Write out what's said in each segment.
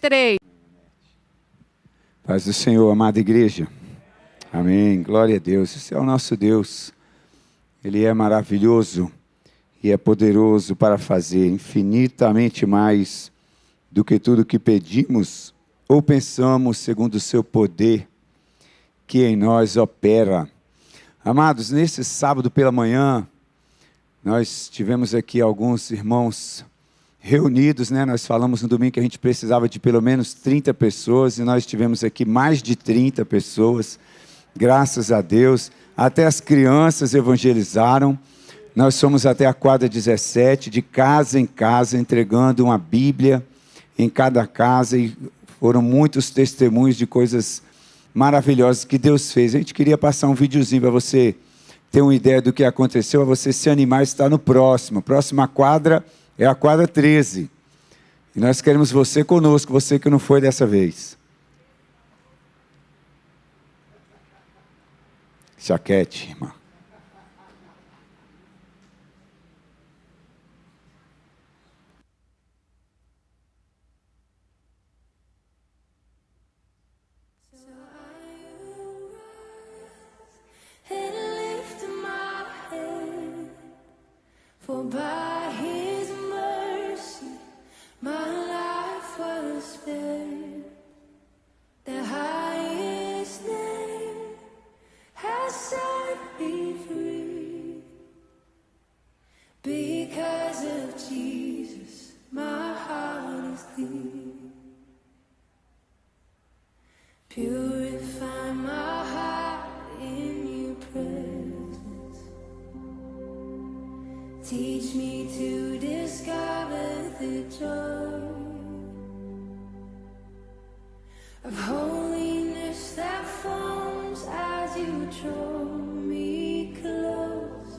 3. Paz do Senhor, amada igreja. Amém. Glória a Deus. Esse é o nosso Deus. Ele é maravilhoso e é poderoso para fazer infinitamente mais do que tudo que pedimos ou pensamos, segundo o seu poder que em nós opera. Amados, nesse sábado pela manhã, nós tivemos aqui alguns irmãos reunidos, né? Nós falamos no domingo que a gente precisava de pelo menos 30 pessoas e nós tivemos aqui mais de 30 pessoas, graças a Deus. Até as crianças evangelizaram. Nós fomos até a quadra 17, de casa em casa, entregando uma Bíblia em cada casa, e foram muitos testemunhos de coisas maravilhosas que Deus fez. A gente queria passar um videozinho para você ter uma ideia do que aconteceu, para você se animar e estar no próximo. A próxima quadra é a quadra 13. E nós queremos você conosco, você que não foi dessa vez. Se aquiete, irmã. For by his mercy my life was spared. The highest name has set me free. Because of Jesus, my heart is clean. Purify my heart in your presence. Teach me to discover the joy of holiness that forms as you draw me close.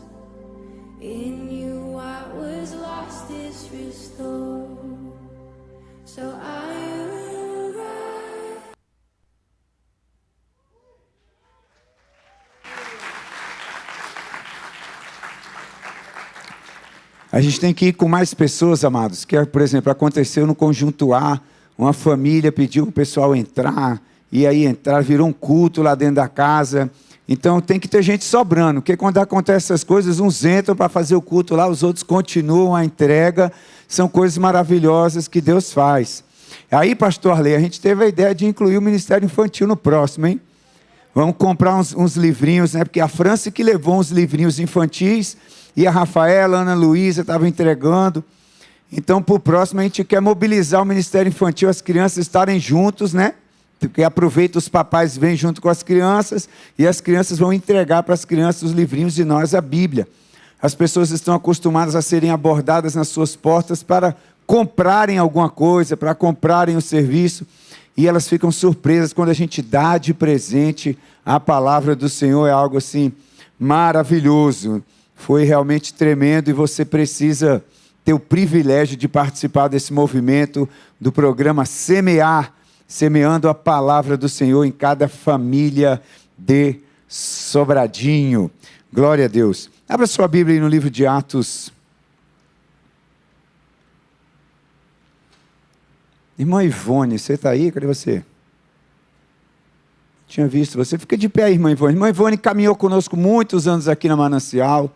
In you what was lost is restored. So I arrive. A gente tem que ir com mais pessoas, amados. Que, por exemplo, aconteceu no Conjunto A, uma família pediu para o pessoal entrar, e aí entrar, virou um culto lá dentro da casa. Então tem que ter gente sobrando, porque quando acontecem essas coisas, uns entram para fazer o culto lá, os outros continuam a entrega. São coisas maravilhosas que Deus faz. Aí, pastor Arley, a gente teve a ideia de incluir o Ministério Infantil no próximo, hein? Vamos comprar uns livrinhos, né? Porque a França que levou uns livrinhos infantis, e a Rafaela, a Ana Luísa estavam entregando. Então, para o próximo, a gente quer mobilizar o Ministério Infantil, as crianças estarem juntos, né? Porque aproveita, os papais vêm junto com as crianças, e as crianças vão entregar para as crianças os livrinhos de nós, a Bíblia. As pessoas estão acostumadas a serem abordadas nas suas portas para comprarem alguma coisa, para comprarem o serviço, e elas ficam surpresas quando a gente dá de presente a palavra do Senhor. É algo assim maravilhoso. Foi realmente tremendo, e você precisa ter o privilégio de participar desse movimento do programa Semear, semeando a palavra do Senhor em cada família de Sobradinho. Glória a Deus. Abra sua Bíblia aí no livro de Atos. Irmã Ivone, você está aí? Cadê você? Tinha visto você. Fica de pé, irmã Ivone. Irmã Ivone caminhou conosco muitos anos aqui na Manancial.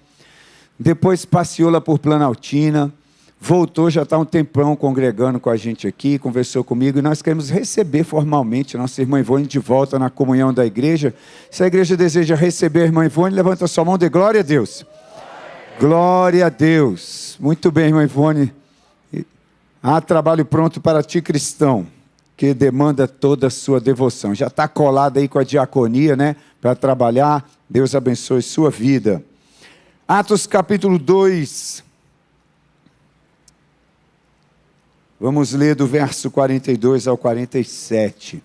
Depois passeou lá por Planaltina, voltou, já está um tempão congregando com a gente aqui, conversou comigo, e nós queremos receber formalmente a nossa irmã Ivone de volta na comunhão da igreja. Se a igreja deseja receber a irmã Ivone, levanta a sua mão, dê glória a Deus. Glória a Deus. Muito bem, irmã Ivone. Há trabalho pronto para ti, cristão, que demanda toda a sua devoção. Já está colado aí com a diaconia, né, para trabalhar. Deus abençoe sua vida. Atos capítulo 2, vamos ler do verso 42 ao 47.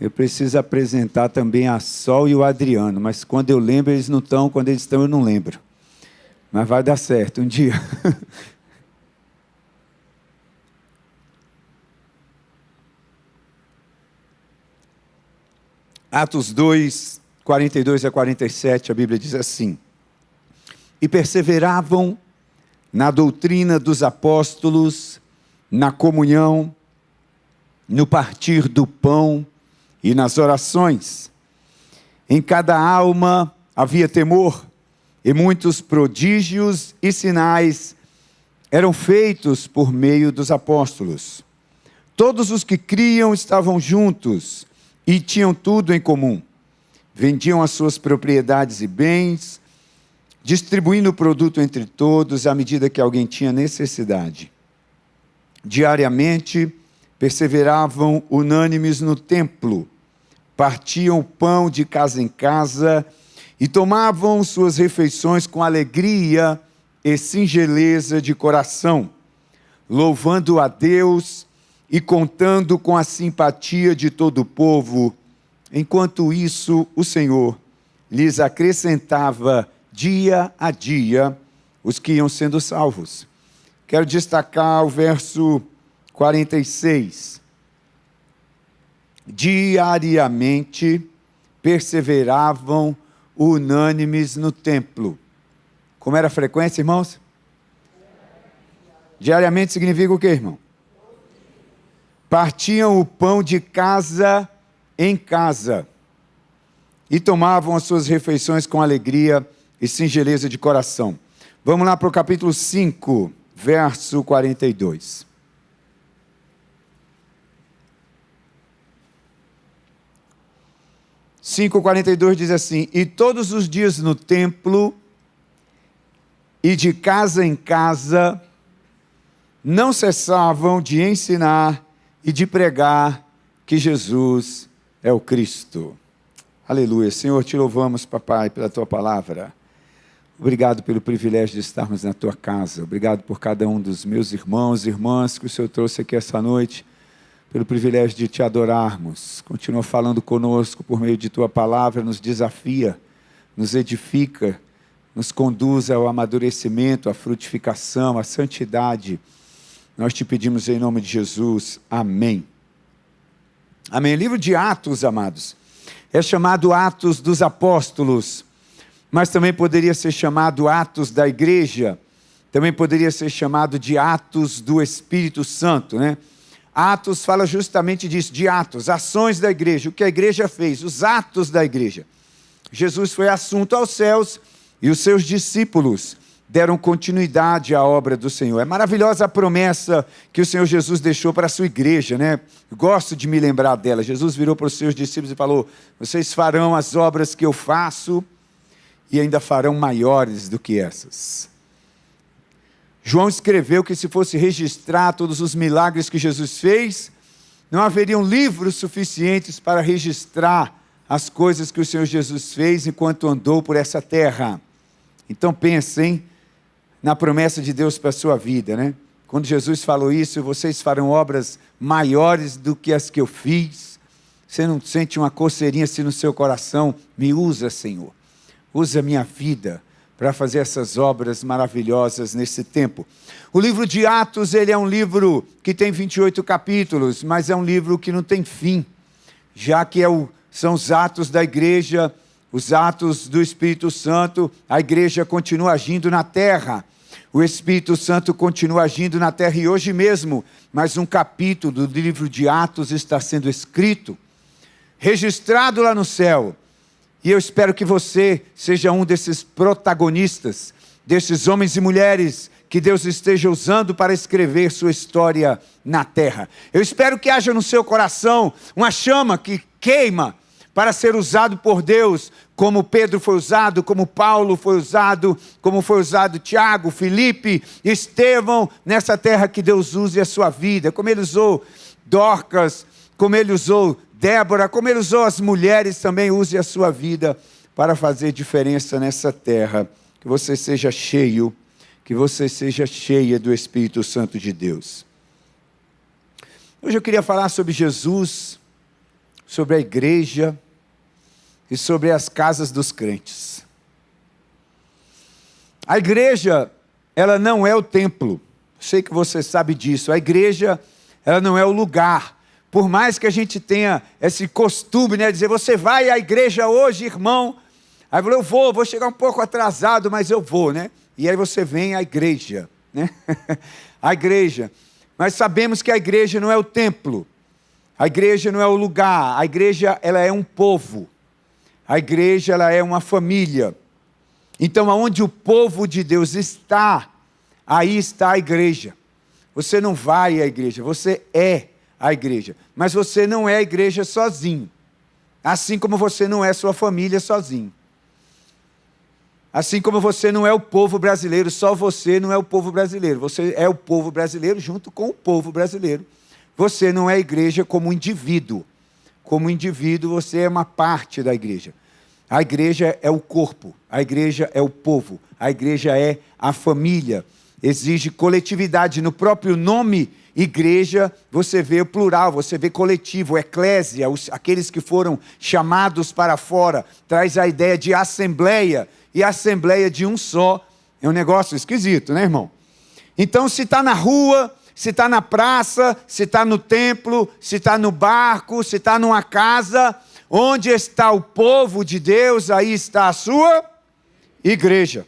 Eu preciso apresentar também a Sol e o Adriano, mas quando eu lembro eles não estão, quando eles estão eu não lembro. Mas vai dar certo um dia. Atos 2, 42 a 47, a Bíblia diz assim: e perseveravam na doutrina dos apóstolos, na comunhão, no partir do pão e nas orações. Em cada alma havia temor, e muitos prodígios e sinais eram feitos por meio dos apóstolos. Todos os que criam estavam juntos e tinham tudo em comum. Vendiam as suas propriedades e bens, distribuindo o produto entre todos à medida que alguém tinha necessidade. Diariamente, perseveravam unânimes no templo, partiam o pão de casa em casa e tomavam suas refeições com alegria e singeleza de coração, louvando a Deus e contando com a simpatia de todo o povo. Enquanto isso, o Senhor lhes acrescentava dia a dia os que iam sendo salvos. Quero destacar o verso 46. Diariamente perseveravam unânimes no templo. Como era a frequência, irmãos? Diariamente significa o quê, irmão? Partiam o pão de casa em casa e tomavam as suas refeições com alegria e singeleza de coração. Vamos lá para o capítulo 5, verso 42. (5:42) 5:42 diz assim: e todos os dias no templo e de casa em casa não cessavam de ensinar e de pregar que Jesus é o Cristo. Aleluia. Senhor, te louvamos, papai, pela tua palavra. Obrigado pelo privilégio de estarmos na tua casa. Obrigado por cada um dos meus irmãos e irmãs que o Senhor trouxe aqui essa noite, pelo privilégio de te adorarmos. Continua falando conosco por meio de tua palavra, nos desafia, nos edifica, nos conduz ao amadurecimento, à frutificação, à santidade. Nós te pedimos em nome de Jesus. Amém. Amém. O livro de Atos, amados, é chamado Atos dos Apóstolos, mas também poderia ser chamado Atos da Igreja, também poderia ser chamado de Atos do Espírito Santo, né? Atos fala justamente disso, de atos, ações da igreja, o que a igreja fez, os atos da igreja. Jesus foi assunto aos céus e os seus discípulos deram continuidade à obra do Senhor. É maravilhosa a promessa que o Senhor Jesus deixou para a sua igreja, né? Gosto de me lembrar dela. Jesus virou para os seus discípulos e falou: vocês farão as obras que eu faço e ainda farão maiores do que essas. João escreveu que se fosse registrar todos os milagres que Jesus fez, não haveriam livros suficientes para registrar as coisas que o Senhor Jesus fez enquanto andou por essa terra. Então pensem na promessa de Deus para a sua vida, né? Quando Jesus falou isso: vocês farão obras maiores do que as que eu fiz. Você não sente uma coceirinha assim no seu coração? Me usa, Senhor. Usa a minha vida para fazer essas obras maravilhosas nesse tempo. O livro de Atos, ele é um livro que tem 28 capítulos, mas é um livro que não tem fim, já que são os atos da igreja, os atos do Espírito Santo. A igreja continua agindo na terra, o Espírito Santo continua agindo na terra, e hoje mesmo, mais um capítulo do livro de Atos está sendo escrito, registrado lá no céu. E eu espero que você seja um desses protagonistas, desses homens e mulheres que Deus esteja usando para escrever sua história na terra. Eu espero que haja no seu coração uma chama que queima para ser usado por Deus, como Pedro foi usado, como Paulo foi usado, como foi usado Tiago, Filipe, Estevão, nessa terra. Que Deus use a sua vida, como Ele usou Dorcas, como Ele usou Débora, como Ele usou as mulheres, também use a sua vida para fazer diferença nessa terra. Que você seja cheio, que você seja cheia do Espírito Santo de Deus. Hoje eu queria falar sobre Jesus, sobre a igreja e sobre as casas dos crentes. A igreja, ela não é o templo. Sei que você sabe disso. A igreja, ela não é o lugar. Por mais que a gente tenha esse costume, né, dizer: você vai à igreja hoje, irmão? Aí eu vou chegar um pouco atrasado, mas eu vou, né? E aí você vem à igreja, né? A igreja. Mas sabemos que a igreja não é o templo. A igreja não é o lugar, a igreja ela é um povo. A igreja ela é uma família. Então, aonde o povo de Deus está, aí está a igreja. Você não vai à igreja, você é a igreja. Mas você não é a igreja sozinho. Assim como você não é sua família sozinho. Assim como você não é o povo brasileiro, só você não é o povo brasileiro. Você é o povo brasileiro junto com o povo brasileiro. Você não é a igreja como indivíduo. Como indivíduo, você é uma parte da igreja. A igreja é o corpo, a igreja é o povo, a igreja é a família. Exige coletividade. No próprio nome igreja, você vê o plural, você vê coletivo, eclésia, aqueles que foram chamados para fora. Traz a ideia de assembleia, e a assembleia de um só. É um negócio esquisito, né, irmão? Então, se está na rua, se está na praça, se está no templo, se está no barco, se está numa casa, onde está o povo de Deus, aí está a sua igreja.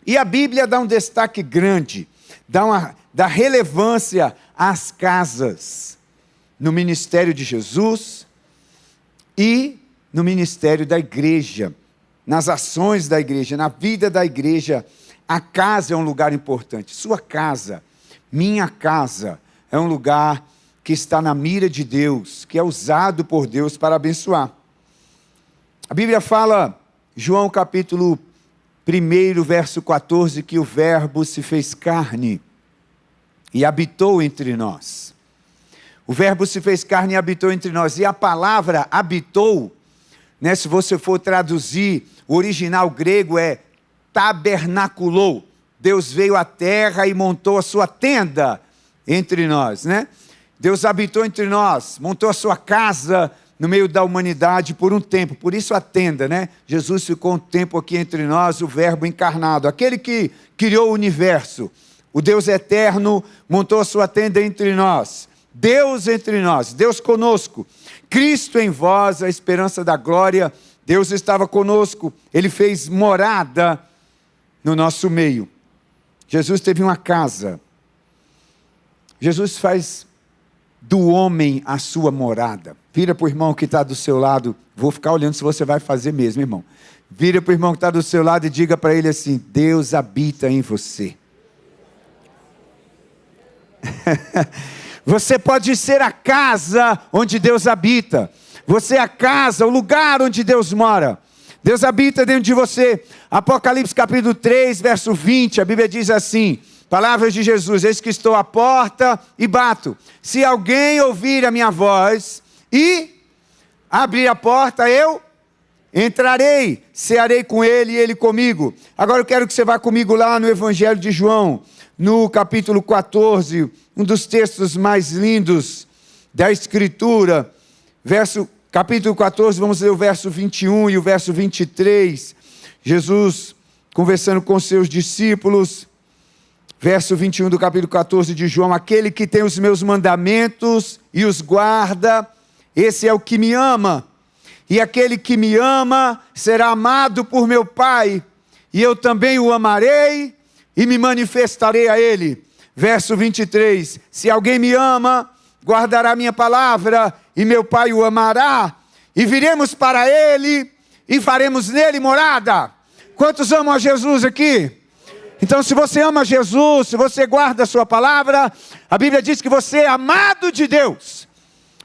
E a Bíblia dá um destaque grande, dá relevância às casas, no ministério de Jesus e no ministério da igreja, nas ações da igreja, na vida da igreja. A casa é um lugar importante. Sua casa, minha casa, é um lugar que está na mira de Deus, que é usado por Deus para abençoar. A Bíblia fala, João capítulo 1, verso 14, que o Verbo se fez carne e habitou entre nós. O Verbo se fez carne e habitou entre nós. E a palavra habitou, né, se você for traduzir, o original grego é tabernaculou. Deus veio à terra e montou a sua tenda entre nós, né? Deus habitou entre nós, montou a sua casa no meio da humanidade por um tempo. Por isso a tenda, né? Jesus ficou um tempo aqui entre nós, o Verbo encarnado. Aquele que criou o universo, o Deus eterno, montou a sua tenda entre nós. Deus entre nós, Deus conosco. Cristo em vós, a esperança da glória. Deus estava conosco, Ele fez morada no nosso meio. Jesus teve uma casa. Jesus faz do homem a sua morada. Vira para o irmão que está do seu lado. Vou ficar olhando se você vai fazer mesmo, irmão. Vira para o irmão que está do seu lado e diga para ele assim: Deus habita em você. Você pode ser a casa onde Deus habita. Você é a casa, o lugar onde Deus mora. Deus habita dentro de você. Apocalipse capítulo 3, verso 20, a Bíblia diz assim, palavras de Jesus: eis que estou à porta e bato. Se alguém ouvir a minha voz e abrir a porta, eu entrarei, cearei com ele e ele comigo. Agora eu quero que você vá comigo lá no Evangelho de João, no capítulo 14, um dos textos mais lindos da Escritura, capítulo 14, vamos ler o verso 21 e o verso 23. Jesus conversando com seus discípulos, verso 21 do capítulo 14 de João: aquele que tem os meus mandamentos e os guarda, esse é o que me ama. E aquele que me ama será amado por meu Pai, e eu também o amarei e me manifestarei a ele. Verso 23, se alguém me ama, guardará minha palavra, e meu Pai o amará, e viremos para ele, e faremos nele morada. Quantos amam a Jesus aqui? Então, se você ama Jesus, se você guarda a sua palavra, a Bíblia diz que você é amado de Deus.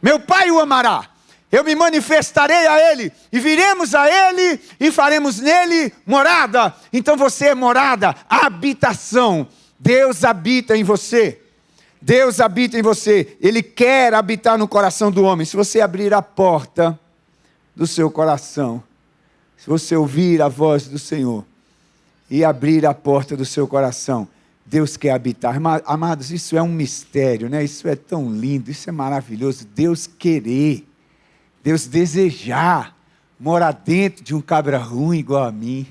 Meu Pai o amará, eu me manifestarei a ele, e viremos a ele, e faremos nele morada. Então você é morada, habitação. Deus habita em você. Deus habita em você. Ele quer habitar no coração do homem. Se você abrir a porta do seu coração, se você ouvir a voz do Senhor e abrir a porta do seu coração, Deus quer habitar. Amados, isso é um mistério, né? Isso é tão lindo, isso é maravilhoso. Deus querer, Deus desejar morar dentro de um cabra ruim igual a mim.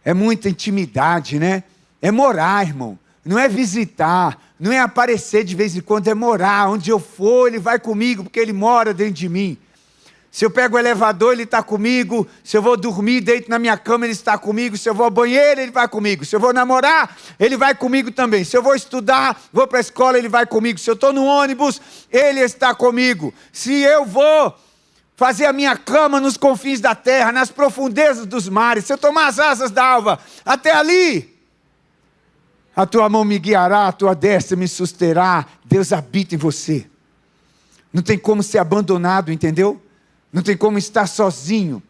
É muita intimidade, né? É morar, irmão. Não é visitar, não é aparecer de vez em quando, é morar. Onde eu for, Ele vai comigo, porque Ele mora dentro de mim. Se eu pego o elevador, Ele está comigo. Se eu vou dormir, deito na minha cama, Ele está comigo. Se eu vou ao banheiro, Ele vai comigo. Se eu vou namorar, Ele vai comigo também. Se eu vou estudar, vou para a escola, Ele vai comigo. Se eu estou no ônibus, Ele está comigo. Se eu vou fazer a minha cama nos confins da terra, nas profundezas dos mares, se eu tomar as asas da alva, até ali, a tua mão me guiará, a tua destra me susterá. Deus habita em você. Não tem como ser abandonado, entendeu? Não tem como estar sozinho.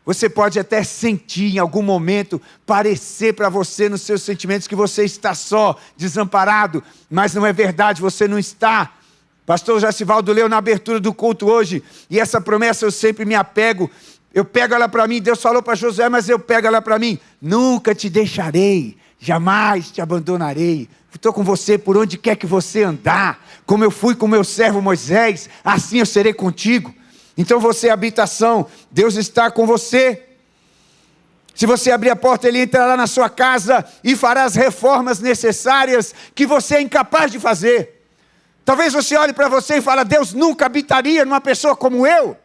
Você pode até sentir em algum momento, parecer para você nos seus sentimentos que você está só, desamparado, mas não é verdade, você não está. Pastor Jacivaldo leu na abertura do culto hoje, e essa promessa eu sempre me apego. Eu pego ela para mim, Deus falou para Josué, mas eu pego ela para mim. Nunca te deixarei, jamais te abandonarei. Estou com você por onde quer que você andar. Como eu fui com meu servo Moisés, assim eu serei contigo. Então você é habitação, Deus está com você. Se você abrir a porta, Ele entrará na sua casa e fará as reformas necessárias que você é incapaz de fazer. Talvez você olhe para você e fale, Deus nunca habitaria numa pessoa como eu.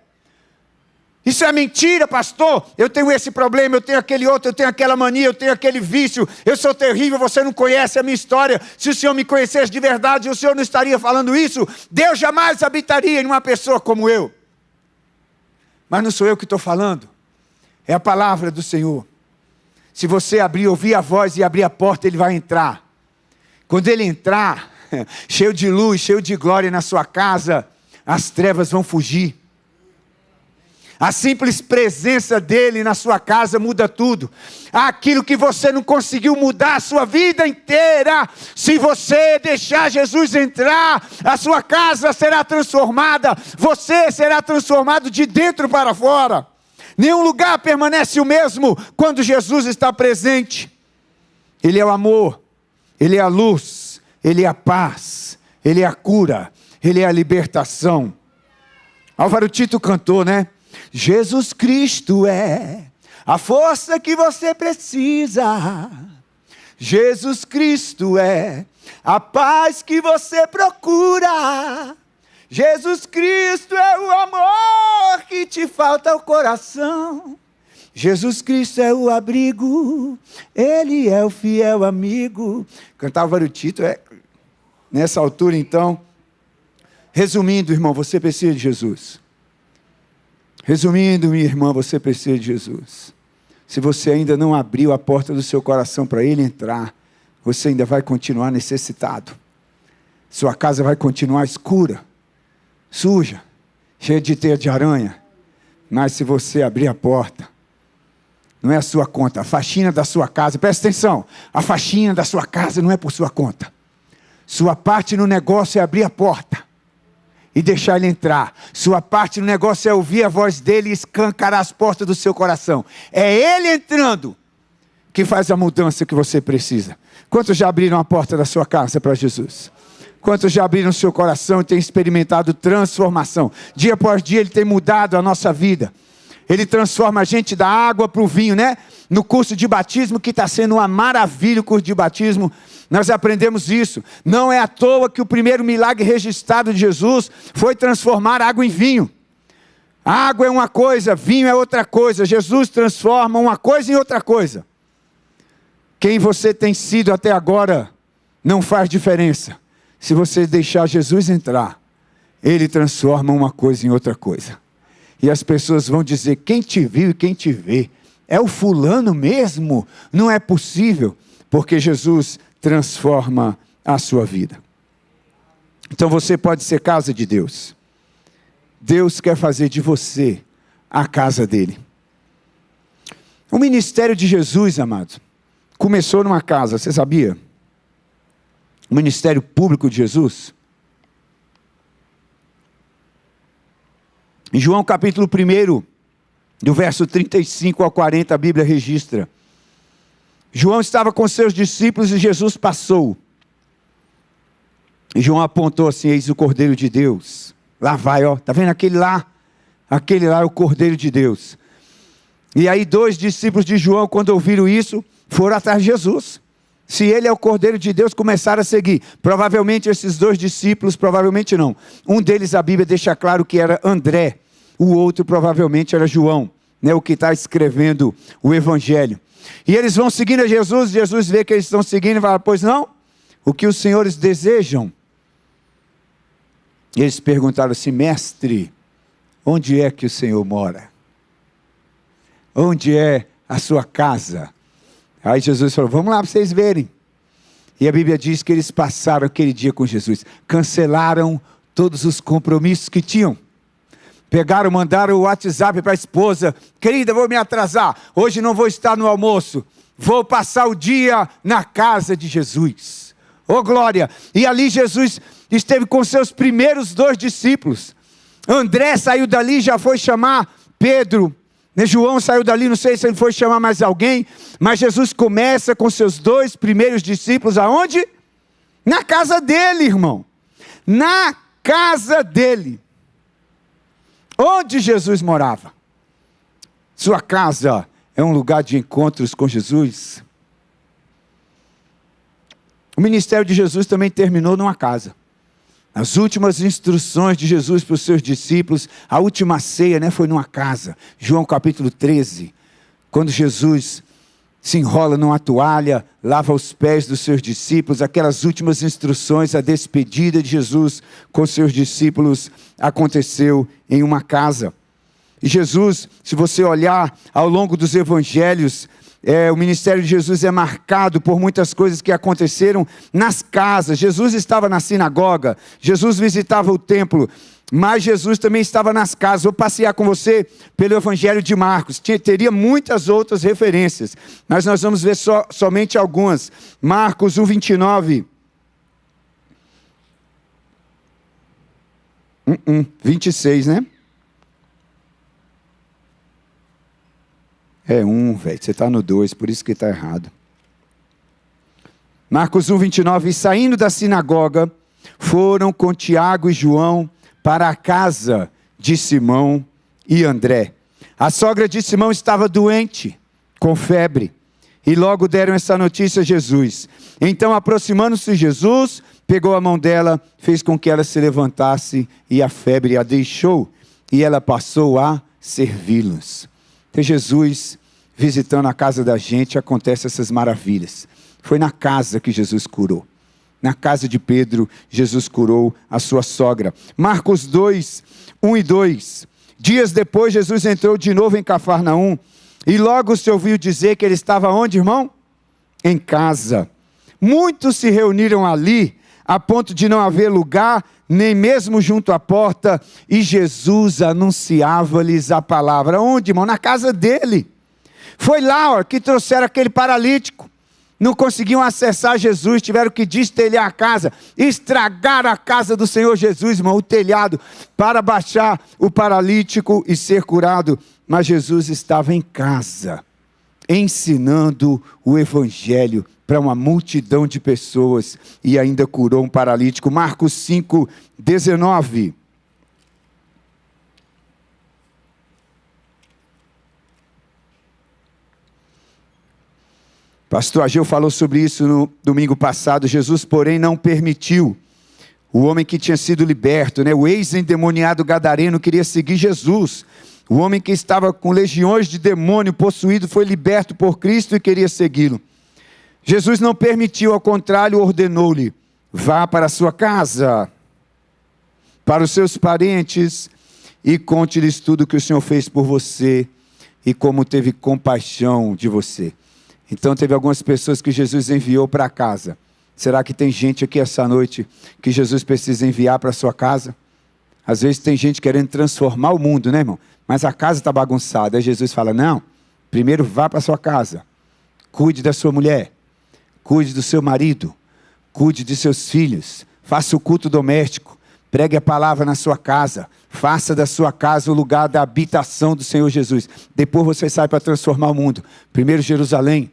Isso é mentira, pastor. Eu tenho esse problema, eu tenho aquele outro, eu tenho aquela mania, eu tenho aquele vício. Eu sou terrível, você não conhece a minha história. Se o Senhor me conhecesse de verdade, o Senhor não estaria falando isso. Deus jamais habitaria em uma pessoa como eu. Mas não sou eu que estou falando, é a palavra do Senhor. Se você ouvir a voz e abrir a porta, Ele vai entrar. Quando Ele entrar, cheio de luz, cheio de glória na sua casa, as trevas vão fugir. A simples presença dEle na sua casa muda tudo. Aquilo que você não conseguiu mudar a sua vida inteira, se você deixar Jesus entrar, a sua casa será transformada. Você será transformado de dentro para fora. Nenhum lugar permanece o mesmo quando Jesus está presente. Ele é o amor, Ele é a luz, Ele é a paz, Ele é a cura, Ele é a libertação. Álvaro Tito cantou, né? Jesus Cristo é a força que você precisa. Jesus Cristo é a paz que você procura. Jesus Cristo é o amor que te falta ao coração. Jesus Cristo é o abrigo, Ele é o fiel amigo. Cantava Álvaro Tito, nessa altura então. Resumindo, irmão, você precisa de Jesus. Resumindo, minha irmã, você precisa de Jesus. Se você ainda não abriu a porta do seu coração para Ele entrar, você ainda vai continuar necessitado. Sua casa vai continuar escura, suja, cheia de teia de aranha. Mas se você abrir a porta, não é a sua conta, a faxina da sua casa, presta atenção, a faxina da sua casa não é por sua conta. Sua parte no negócio é abrir a porta e deixar Ele entrar. Sua parte no negócio é ouvir a voz dEle e escancarar as portas do seu coração. É Ele entrando que faz a mudança que você precisa. Quantos já abriram a porta da sua casa para Jesus? Quantos já abriram o seu coração e têm experimentado transformação? Dia após dia Ele tem mudado a nossa vida. Ele transforma a gente da água para o vinho, né? No curso de batismo, que está sendo uma maravilha o curso de batismo, nós aprendemos isso. Não é à toa que o primeiro milagre registrado de Jesus foi transformar água em vinho. Água é uma coisa, vinho é outra coisa. Jesus transforma uma coisa em outra coisa. Quem você tem sido até agora não faz diferença. Se você deixar Jesus entrar, Ele transforma uma coisa em outra coisa. E as pessoas vão dizer, quem te viu e quem te vê, é o fulano mesmo? Não é possível, porque Jesus transforma a sua vida. Então você pode ser casa de Deus. Deus quer fazer de você a casa dele. O ministério de Jesus, amados, começou numa casa, você sabia? O ministério público de Jesus. Em João capítulo 1, do verso 35 ao 40, a Bíblia registra. João estava com seus discípulos e Jesus passou. E João apontou assim, eis o Cordeiro de Deus. Lá vai, ó, tá vendo aquele lá? Aquele lá é o Cordeiro de Deus. E aí 2 discípulos de João, quando ouviram isso, foram atrás de Jesus. Se ele é o Cordeiro de Deus, começaram a seguir. Provavelmente esses 2 discípulos, provavelmente não. Um deles a Bíblia deixa claro que era André. o outro provavelmente era João, né, o que está escrevendo o Evangelho. E eles vão seguindo a Jesus, Jesus vê que eles estão seguindo e fala, pois não? O que os senhores desejam? E eles perguntaram assim, mestre, onde é que o Senhor mora? Onde é a sua casa? Aí Jesus falou, vamos lá para vocês verem. E a Bíblia diz que eles passaram aquele dia com Jesus, cancelaram todos os compromissos que tinham. Pegaram, mandaram o WhatsApp para a esposa, querida, vou me atrasar, hoje não vou estar no almoço, vou passar o dia na casa de Jesus. Oh glória! E ali Jesus esteve com seus primeiros 2 discípulos. André saiu dali, já foi chamar Pedro. João saiu dali, não sei se ele foi chamar mais alguém, mas Jesus começa com seus 2 primeiros discípulos, aonde? Na casa dele, irmão. Na casa dele. Onde Jesus morava? Sua casa é um lugar de encontros com Jesus? O ministério de Jesus também terminou numa casa. As últimas instruções de Jesus para os seus discípulos, a última ceia, né, foi numa casa. João capítulo 13, quando Jesus se enrola numa toalha, lava os pés dos seus discípulos, aquelas últimas instruções, a despedida de Jesus com seus discípulos aconteceu em uma casa. E Jesus, se você olhar ao longo dos evangelhos, o ministério de Jesus é marcado por muitas coisas que aconteceram nas casas. Jesus estava na sinagoga, Jesus visitava o templo, mas Jesus também estava nas casas. Vou passear com você pelo evangelho de Marcos. Teria muitas outras referências, mas nós vamos ver somente algumas. Marcos 1:29. 26, né? É 1, velho, você está no 2, por isso que está errado. Marcos 1:29, e saindo da sinagoga, foram com Tiago e João para a casa de Simão e André. A sogra de Simão estava doente, com febre, e logo deram essa notícia a Jesus. Então, aproximando-se Jesus, pegou a mão dela, fez com que ela se levantasse, e a febre a deixou, e ela passou a servi-los. Então, Jesus, visitando a casa da gente, acontecem essas maravilhas. Foi na casa que Jesus curou. Na casa de Pedro, Jesus curou a sua sogra. Marcos 2, 1 e 2. Dias depois, Jesus entrou de novo em Cafarnaum, e logo se ouviu dizer que ele estava onde, irmão? Em casa. Muitos se reuniram ali, a ponto de não haver lugar, nem mesmo junto à porta, e Jesus anunciava-lhes a palavra. Onde, irmão? Na casa dele. Foi lá, que trouxeram aquele paralítico. Não conseguiam acessar Jesus, tiveram que destelhar a casa. Estragaram a casa do Senhor Jesus, irmão, o telhado, para baixar o paralítico e ser curado. Mas Jesus estava em casa, ensinando o evangelho para uma multidão de pessoas, e ainda curou um paralítico. Marcos 5, 19. Pastor Ageu falou sobre isso no domingo passado. Jesus, porém, não permitiu. O homem que tinha sido liberto, né? O ex-endemoniado gadareno queria seguir Jesus. O homem que estava com legiões de demônio possuído foi liberto por Cristo e queria segui-lo. Jesus não permitiu, ao contrário, ordenou-lhe: vá para a sua casa, para os seus parentes, e conte-lhes tudo o que o Senhor fez por você e como teve compaixão de você. Então teve algumas pessoas que Jesus enviou para casa. Será que tem gente aqui essa noite que Jesus precisa enviar para a sua casa? Às vezes tem gente querendo transformar o mundo, né, irmão? Mas a casa está bagunçada. Aí Jesus fala: não, primeiro vá para a sua casa. Cuide da sua mulher. Cuide do seu marido. Cuide de seus filhos. Faça o culto doméstico. Pregue a palavra na sua casa. Faça da sua casa o lugar da habitação do Senhor Jesus. Depois você sai para transformar o mundo. Primeiro Jerusalém,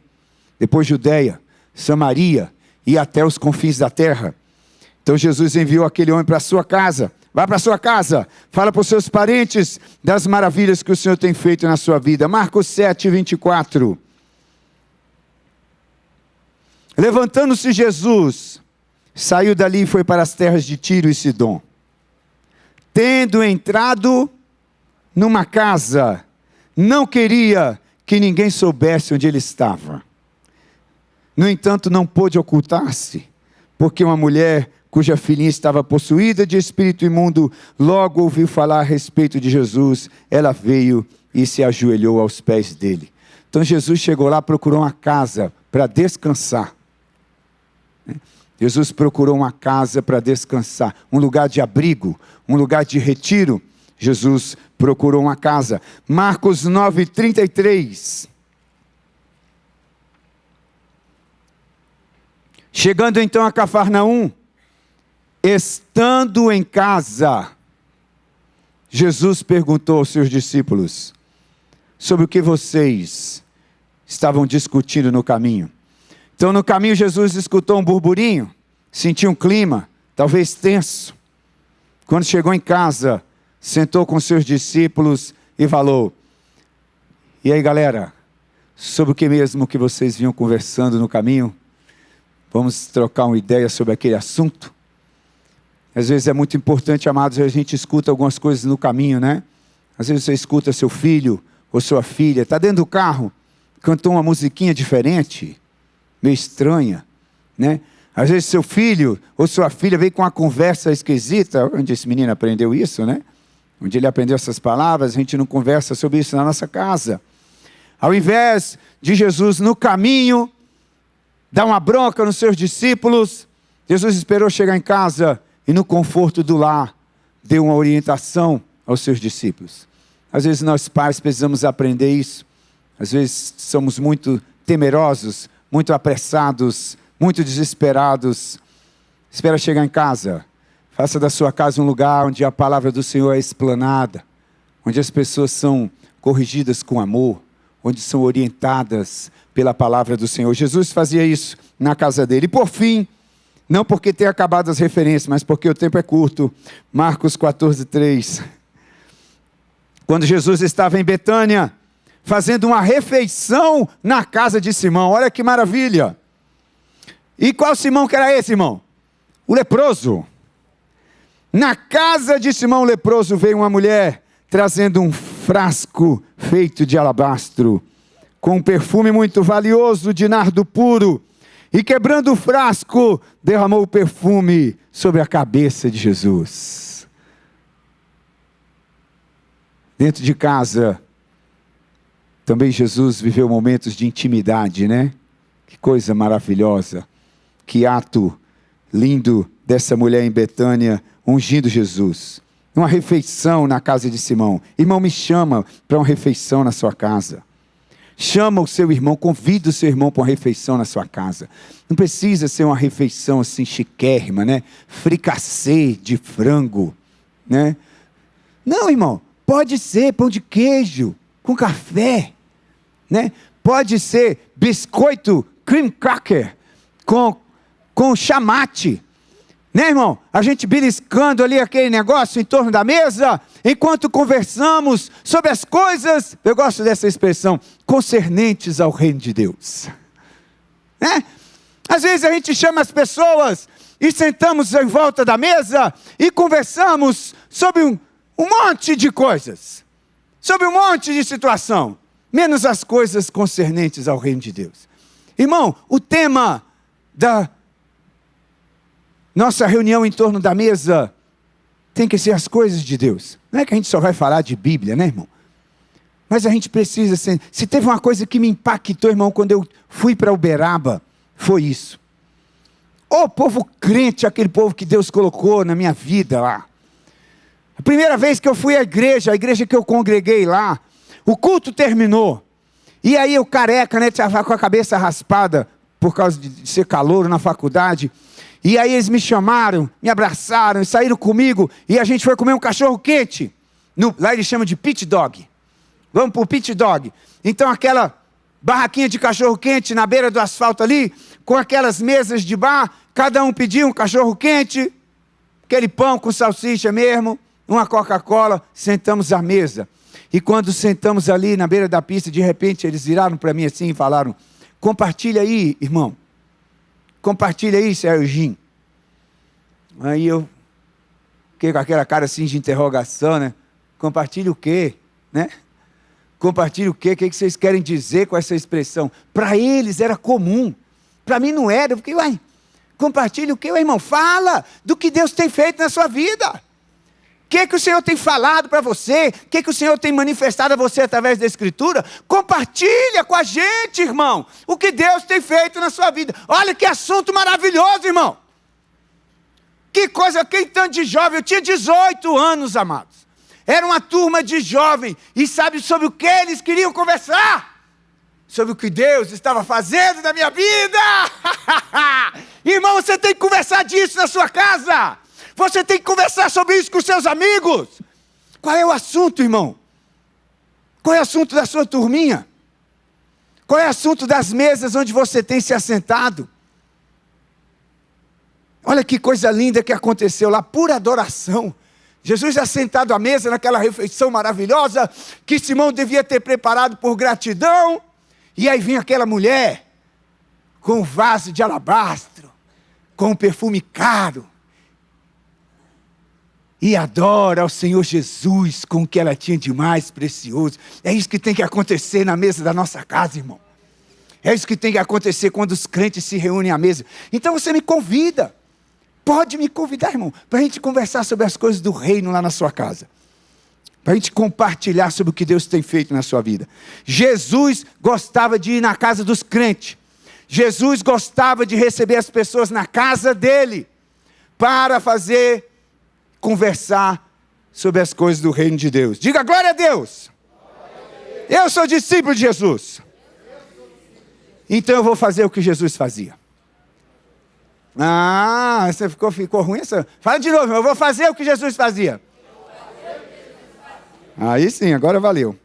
depois Judeia, Samaria e até os confins da terra. Então Jesus enviou aquele homem para a sua casa. Vá para a sua casa, fala para os seus parentes das maravilhas que o Senhor tem feito na sua vida. Marcos 7, 24. Levantando-se Jesus, saiu dali e foi para as terras de Tiro e Sidom. Tendo entrado numa casa, não queria que ninguém soubesse onde ele estava. No entanto, não pôde ocultar-se, porque uma mulher cuja filhinha estava possuída de espírito imundo, logo ouviu falar a respeito de Jesus. Ela veio e se ajoelhou aos pés dele. Então Jesus chegou lá, procurou uma casa para descansar. Jesus procurou uma casa para descansar, um lugar de abrigo, um lugar de retiro. Jesus procurou uma casa. Marcos 9:33. Chegando então a Cafarnaum, estando em casa, Jesus perguntou aos seus discípulos sobre o que vocês estavam discutindo no caminho. Então no caminho Jesus escutou um burburinho, sentiu um clima, talvez tenso. Quando chegou em casa, sentou com seus discípulos e falou: e aí galera, sobre o que mesmo que vocês vinham conversando no caminho? Vamos trocar uma ideia sobre aquele assunto? Às vezes é muito importante, amados, a gente escuta algumas coisas no caminho, né? Às vezes você escuta seu filho ou sua filha, está dentro do carro, cantou uma musiquinha diferente, meio estranha, né? Às vezes seu filho ou sua filha veio com uma conversa esquisita. Onde esse menino aprendeu isso, né? Onde ele aprendeu essas palavras, a gente não conversa sobre isso na nossa casa. Ao invés de Jesus no caminho dar uma bronca nos seus discípulos, Jesus esperou chegar em casa e no conforto do lar deu uma orientação aos seus discípulos. Às vezes nós pais precisamos aprender isso. Às vezes somos muito temerosos, muito apressados, muito desesperados. Espera chegar em casa. Faça da sua casa um lugar onde a palavra do Senhor é explanada, onde as pessoas são corrigidas com amor, onde são orientadas pela palavra do Senhor. Jesus fazia isso na casa dele. E por fim, não porque tenha acabado as referências, mas porque o tempo é curto, Marcos 14:3. Quando Jesus estava em Betânia, fazendo uma refeição na casa de Simão. Olha que maravilha! E qual Simão que era esse, irmão? O leproso. Na casa de Simão o leproso veio uma mulher trazendo um frasco feito de alabastro, com um perfume muito valioso de nardo puro, e quebrando o frasco, derramou o perfume sobre a cabeça de Jesus. Dentro de casa, também Jesus viveu momentos de intimidade, né? Que coisa maravilhosa, que ato lindo dessa mulher em Betânia, ungindo Jesus. Uma refeição na casa de Simão. Irmão, me chama para uma refeição na sua casa. Chama o seu irmão, convida o seu irmão para uma refeição na sua casa. Não precisa ser uma refeição assim chiquérrima, né? Fricassê de frango, né? Não, irmão, pode ser pão de queijo com café, né? Pode ser biscoito cream cracker com chamate. Né, irmão? A gente beliscando ali aquele negócio em torno da mesa, enquanto conversamos sobre as coisas, eu gosto dessa expressão, concernentes ao reino de Deus. Né? Às vezes a gente chama as pessoas e sentamos em volta da mesa e conversamos sobre um monte de coisas, sobre um monte de situação, menos as coisas concernentes ao reino de Deus. Irmão, o tema da nossa reunião em torno da mesa tem que ser as coisas de Deus. Não é que a gente só vai falar de Bíblia, né, irmão? Mas a gente precisa ser... Se teve uma coisa que me impactou, irmão, quando eu fui para Uberaba, foi isso. O povo crente, aquele povo que Deus colocou na minha vida lá. A primeira vez que eu fui à igreja que eu congreguei lá, o culto terminou. E aí eu careca, né, com a cabeça raspada, por causa de ser calouro na faculdade. E aí eles me chamaram, me abraçaram, saíram comigo, e a gente foi comer um cachorro quente. Lá eles chamam de pit dog. Vamos para o pit dog. Então aquela barraquinha de cachorro quente na beira do asfalto ali, com aquelas mesas de bar, cada um pediu um cachorro quente, aquele pão com salsicha mesmo, uma Coca-Cola, sentamos à mesa. E quando sentamos ali na beira da pista, de repente eles viraram para mim assim e falaram: compartilha aí, irmão. Compartilha aí, Serginho. Aí eu fiquei com aquela cara assim de interrogação, né? Compartilha o quê? né? Compartilhe o quê? O que vocês querem dizer com essa expressão? Para eles era comum. Para mim não era. Eu fiquei, uai, compartilhe o quê, irmão? Fala do que Deus tem feito na sua vida. O que o Senhor tem falado para você? O que o Senhor tem manifestado a você através da Escritura? Compartilha com a gente, irmão, o que Deus tem feito na sua vida. Olha que assunto maravilhoso, irmão. Que coisa, que tanto de jovem. Eu tinha 18 anos, amados. Era uma turma de jovens. E sabe sobre o que eles queriam conversar? Sobre o que Deus estava fazendo na minha vida. Irmão, você tem que conversar disso na sua casa. Você tem que conversar sobre isso com seus amigos. Qual é o assunto, irmão? Qual é o assunto da sua turminha? Qual é o assunto das mesas onde você tem se assentado? Olha que coisa linda que aconteceu lá, pura adoração. Jesus assentado à mesa naquela refeição maravilhosa que Simão devia ter preparado por gratidão. E aí vinha aquela mulher com um vaso de alabastro, com um perfume caro. E adora ao Senhor Jesus com o que ela tinha de mais precioso. É isso que tem que acontecer na mesa da nossa casa, irmão. É isso que tem que acontecer quando os crentes se reúnem à mesa. Então você me convida. Pode me convidar, irmão, para a gente conversar sobre as coisas do reino lá na sua casa. Para a gente compartilhar sobre o que Deus tem feito na sua vida. Jesus gostava de ir na casa dos crentes. Jesus gostava de receber as pessoas na casa dele. Para conversar sobre as coisas do reino de Deus. Diga glória a Deus. Eu sou discípulo de Jesus. Então eu vou fazer o que Jesus fazia. Ah, você ficou ruim? Fala de novo, eu vou fazer o que Jesus fazia. Aí sim, agora valeu.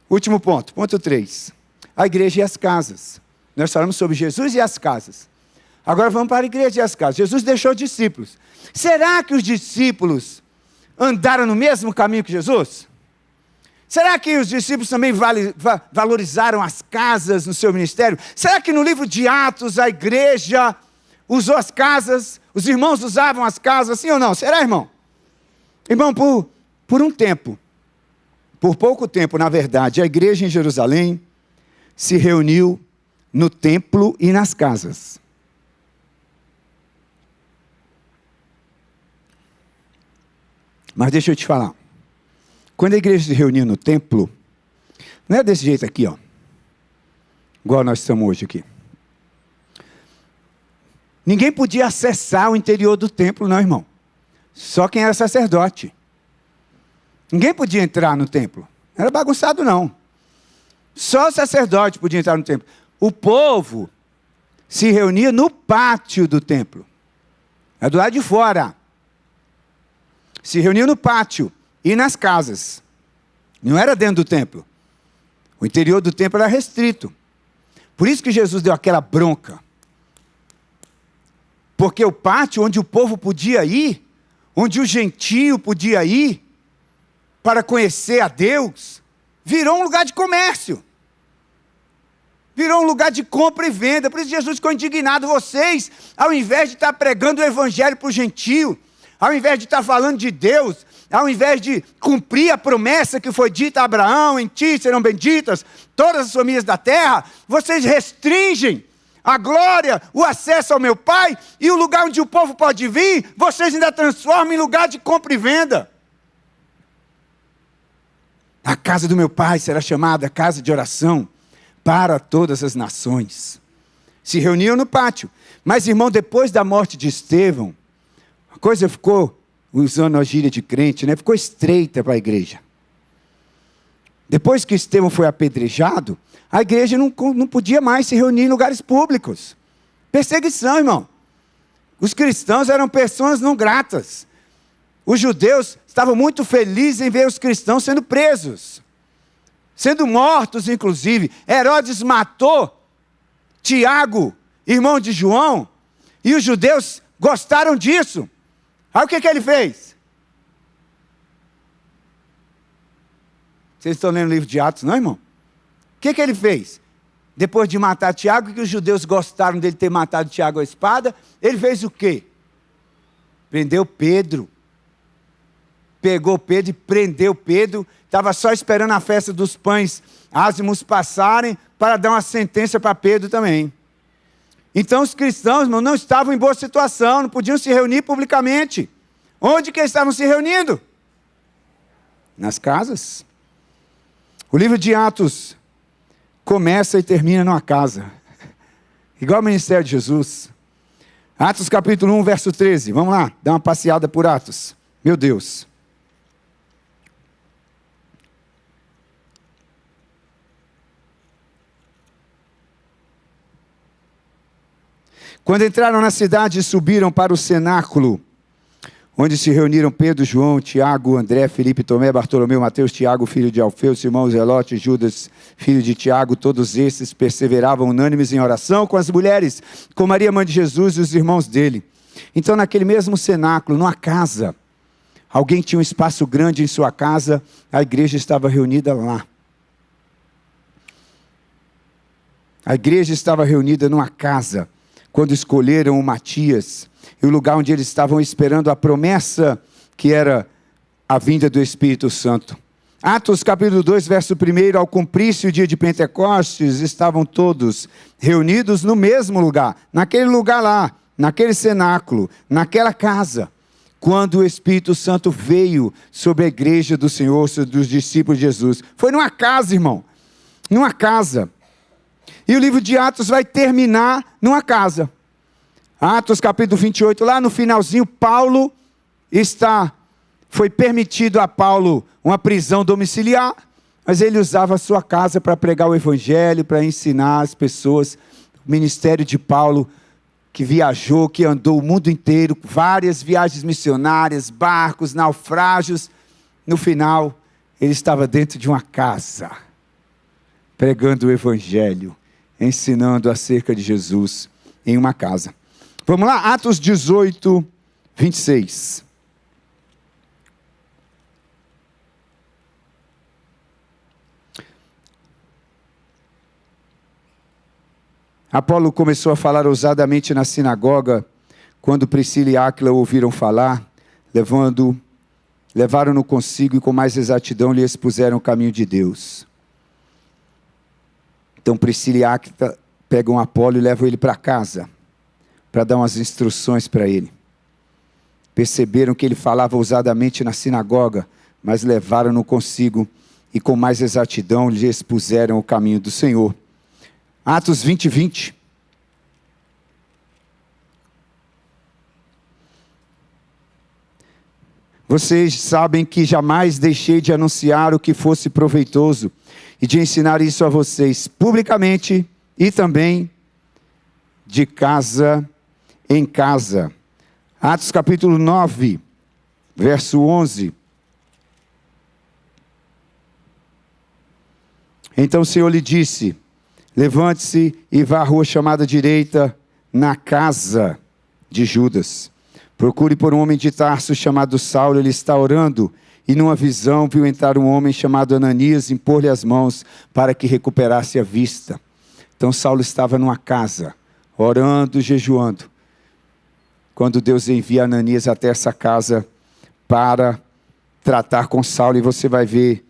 Último ponto, ponto 3. A igreja e as casas. Nós falamos sobre Jesus e as casas. Agora vamos para a igreja e as casas. Jesus deixou discípulos. Será que os discípulos andaram no mesmo caminho que Jesus? Será que os discípulos também valorizaram as casas no seu ministério? Será que no livro de Atos a igreja usou as casas? Os irmãos usavam as casas, sim ou não? Será, irmão? Irmão, por um tempo, por pouco tempo, na verdade, a igreja em Jerusalém se reuniu no templo e nas casas. Mas deixa eu te falar. Quando a igreja se reunia no templo, não é desse jeito aqui, ó. Igual nós estamos hoje aqui. Ninguém podia acessar o interior do templo, não, irmão. Só quem era sacerdote. Ninguém podia entrar no templo. Não era bagunçado, não. Só o sacerdote podia entrar no templo. O povo se reunia no pátio do templo. É do lado de fora. Se reunia no pátio e nas casas. Não era dentro do templo. O interior do templo era restrito. Por isso que Jesus deu aquela bronca. Porque o pátio onde o povo podia ir, onde o gentio podia ir, para conhecer a Deus, virou um lugar de comércio. Virou um lugar de compra e venda. Por isso Jesus ficou indignado. Vocês, ao invés de estar pregando o evangelho para o gentio, ao invés de estar falando de Deus, ao invés de cumprir a promessa que foi dita a Abraão, em ti serão benditas todas as famílias da terra, vocês restringem a glória, o acesso ao meu Pai, e o lugar onde o povo pode vir, vocês ainda transformam em lugar de compra e venda. A casa do meu Pai será chamada casa de oração para todas as nações. Se reuniam no pátio. Mas, irmão, depois da morte de Estevão, a coisa ficou, usando a gíria de crente, né? Ficou estreita para a igreja. Depois que Estevão foi apedrejado, a igreja não podia mais se reunir em lugares públicos. Perseguição, irmão. Os cristãos eram pessoas não gratas. Os judeus estavam muito felizes em ver os cristãos sendo presos. Sendo mortos, inclusive. Herodes matou Tiago, irmão de João, e os judeus gostaram disso. Aí o que ele fez? Vocês estão lendo o livro de Atos, não, irmão? O que ele fez? Depois de matar Tiago, que os judeus gostaram dele ter matado Tiago à espada, ele fez o quê? Prendeu Pedro. pegou Pedro e prendeu Pedro. Estava só esperando a festa dos pães ázimos passarem para dar uma sentença para Pedro também. Então os cristãos, irmão, não estavam em boa situação, não podiam se reunir publicamente. Onde que eles estavam se reunindo? Nas casas. O livro de Atos começa e termina numa casa. Igual o ministério de Jesus. Atos capítulo 1, verso 13. Vamos lá, dar uma passeada por Atos. Meu Deus. Quando entraram na cidade, subiram para o cenáculo, onde se reuniram Pedro, João, Tiago, André, Filipe, Tomé, Bartolomeu, Mateus, Tiago, filho de Alfeu, Simão, Zelote, Judas, filho de Tiago. Todos esses perseveravam unânimes em oração com as mulheres, com Maria, mãe de Jesus, e os irmãos dele. Então, naquele mesmo cenáculo, numa casa, alguém tinha um espaço grande em sua casa, a igreja estava reunida lá. A igreja estava reunida numa casa, quando escolheram o Matias, e o lugar onde eles estavam esperando a promessa, que era a vinda do Espírito Santo. Atos capítulo 2, verso 1, ao cumprir-se o dia de Pentecostes, estavam todos reunidos no mesmo lugar, naquele lugar lá, naquele cenáculo, naquela casa, quando o Espírito Santo veio sobre a igreja do Senhor, sobre os discípulos de Jesus. Foi numa casa, irmão, numa casa. E o livro de Atos vai terminar numa casa. Atos capítulo 28, lá no finalzinho, Paulo foi permitido a Paulo uma prisão domiciliar, mas ele usava a sua casa para pregar o evangelho, para ensinar as pessoas. O ministério de Paulo, que viajou, que andou o mundo inteiro, várias viagens missionárias, barcos, naufrágios. No final, ele estava dentro de uma casa, pregando o evangelho, ensinando acerca de Jesus em uma casa. Vamos lá, Atos 18, 26. Apolo começou a falar ousadamente na sinagoga, quando Priscila e Áquila ouviram falar, levaram-no consigo e com mais exatidão lhe expuseram o caminho de Deus. Então Priscila e Áquila pegam Apolo e levam ele para casa, para dar umas instruções para ele. Perceberam que ele falava ousadamente na sinagoga, mas levaram-no consigo e com mais exatidão lhe expuseram o caminho do Senhor. Atos 20, 20. Vocês sabem que jamais deixei de anunciar o que fosse proveitoso e de ensinar isso a vocês publicamente e também de casa em casa. Atos capítulo 9, verso 11. Então o Senhor lhe disse: levante-se e vá à rua chamada direita, na casa de Judas. Procure por um homem de Tarso chamado Saulo, ele está orando. E numa visão viu entrar um homem chamado Ananias, impor-lhe as mãos para que recuperasse a vista. Então Saulo estava numa casa, orando, jejuando, quando Deus envia Ananias até essa casa para tratar com Saulo. E você vai ver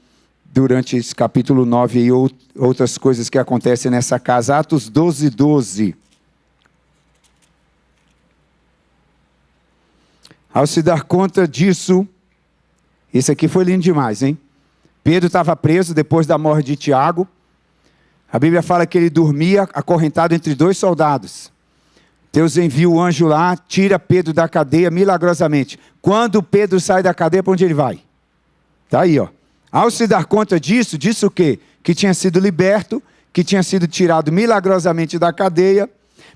durante esse capítulo 9 aí outras coisas que acontecem nessa casa. Atos 12, 12. Ao se dar conta disso, isso aqui foi lindo demais, hein? Pedro estava preso depois da morte de Tiago. A Bíblia fala que ele dormia acorrentado entre dois soldados. Deus envia o anjo lá, tira Pedro da cadeia milagrosamente. Quando Pedro sai da cadeia, para onde ele vai? Está aí, ó. Ao se dar conta disso, disse o quê? Que tinha sido liberto, que tinha sido tirado milagrosamente da cadeia.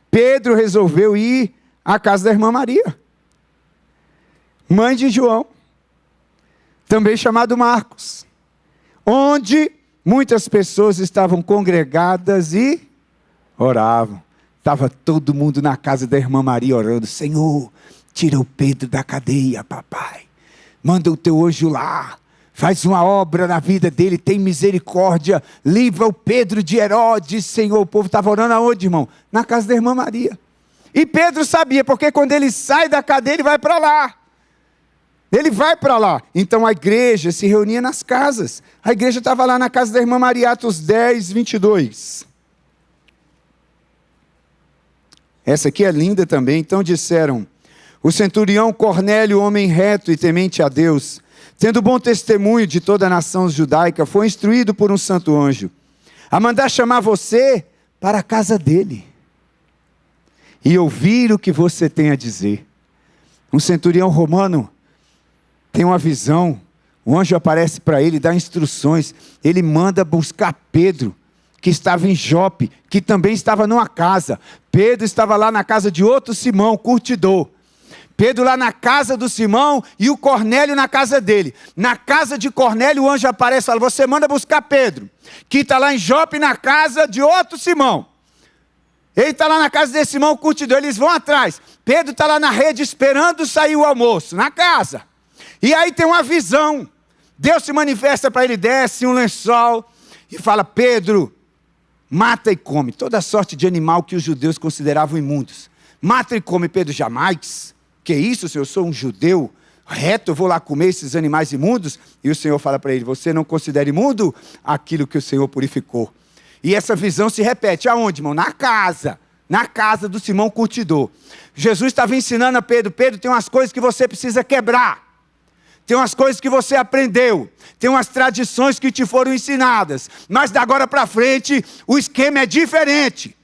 Pedro resolveu ir à casa da irmã Maria, mãe de João, também chamado Marcos, onde muitas pessoas estavam congregadas e oravam. Estava todo mundo na casa da irmã Maria orando: Senhor, tira o Pedro da cadeia, papai. Manda o teu anjo lá. Faz uma obra na vida dele, tem misericórdia. Livra o Pedro de Herodes, Senhor. O povo estava orando aonde, irmão? Na casa da irmã Maria. E Pedro sabia, porque quando ele sai da cadeia, ele vai para lá. Ele vai para lá. Então a igreja se reunia nas casas. A igreja estava lá na casa da irmã Maria, Atos 10, 22. Essa aqui é linda também. Então disseram: o centurião Cornélio, homem reto e temente a Deus, tendo bom testemunho de toda a nação judaica, foi instruído por um santo anjo a mandar chamar você para a casa dele e ouvir o que você tem a dizer. Um centurião romano tem uma visão, o anjo aparece para ele, dá instruções, ele manda buscar Pedro, que estava em Jope, que também estava numa casa. Pedro estava lá na casa de outro Simão, curtidor. Pedro lá na casa do Simão e o Cornélio na casa dele. Na casa de Cornélio o anjo aparece e fala: você manda buscar Pedro, que está lá em Jope na casa de outro Simão. Ele está lá na casa desse Simão, curtidor, eles vão atrás. Pedro está lá na rede esperando sair o almoço, na casa. E aí tem uma visão. Deus se manifesta para ele, desce um lençol e fala: Pedro, mata e come toda sorte de animal que os judeus consideravam imundos. Mata e come. Pedro: jamais. Que isso, Senhor? Eu sou um judeu reto, eu vou lá comer esses animais imundos? E o Senhor fala para ele: você não considera imundo aquilo que o Senhor purificou. E essa visão se repete. Aonde, irmão? Na casa do Simão curtidor. Jesus estava ensinando a Pedro: Pedro, tem umas coisas que você precisa quebrar. Tem umas coisas que você aprendeu. Tem umas tradições que te foram ensinadas. Mas da agora para frente, o esquema é diferente.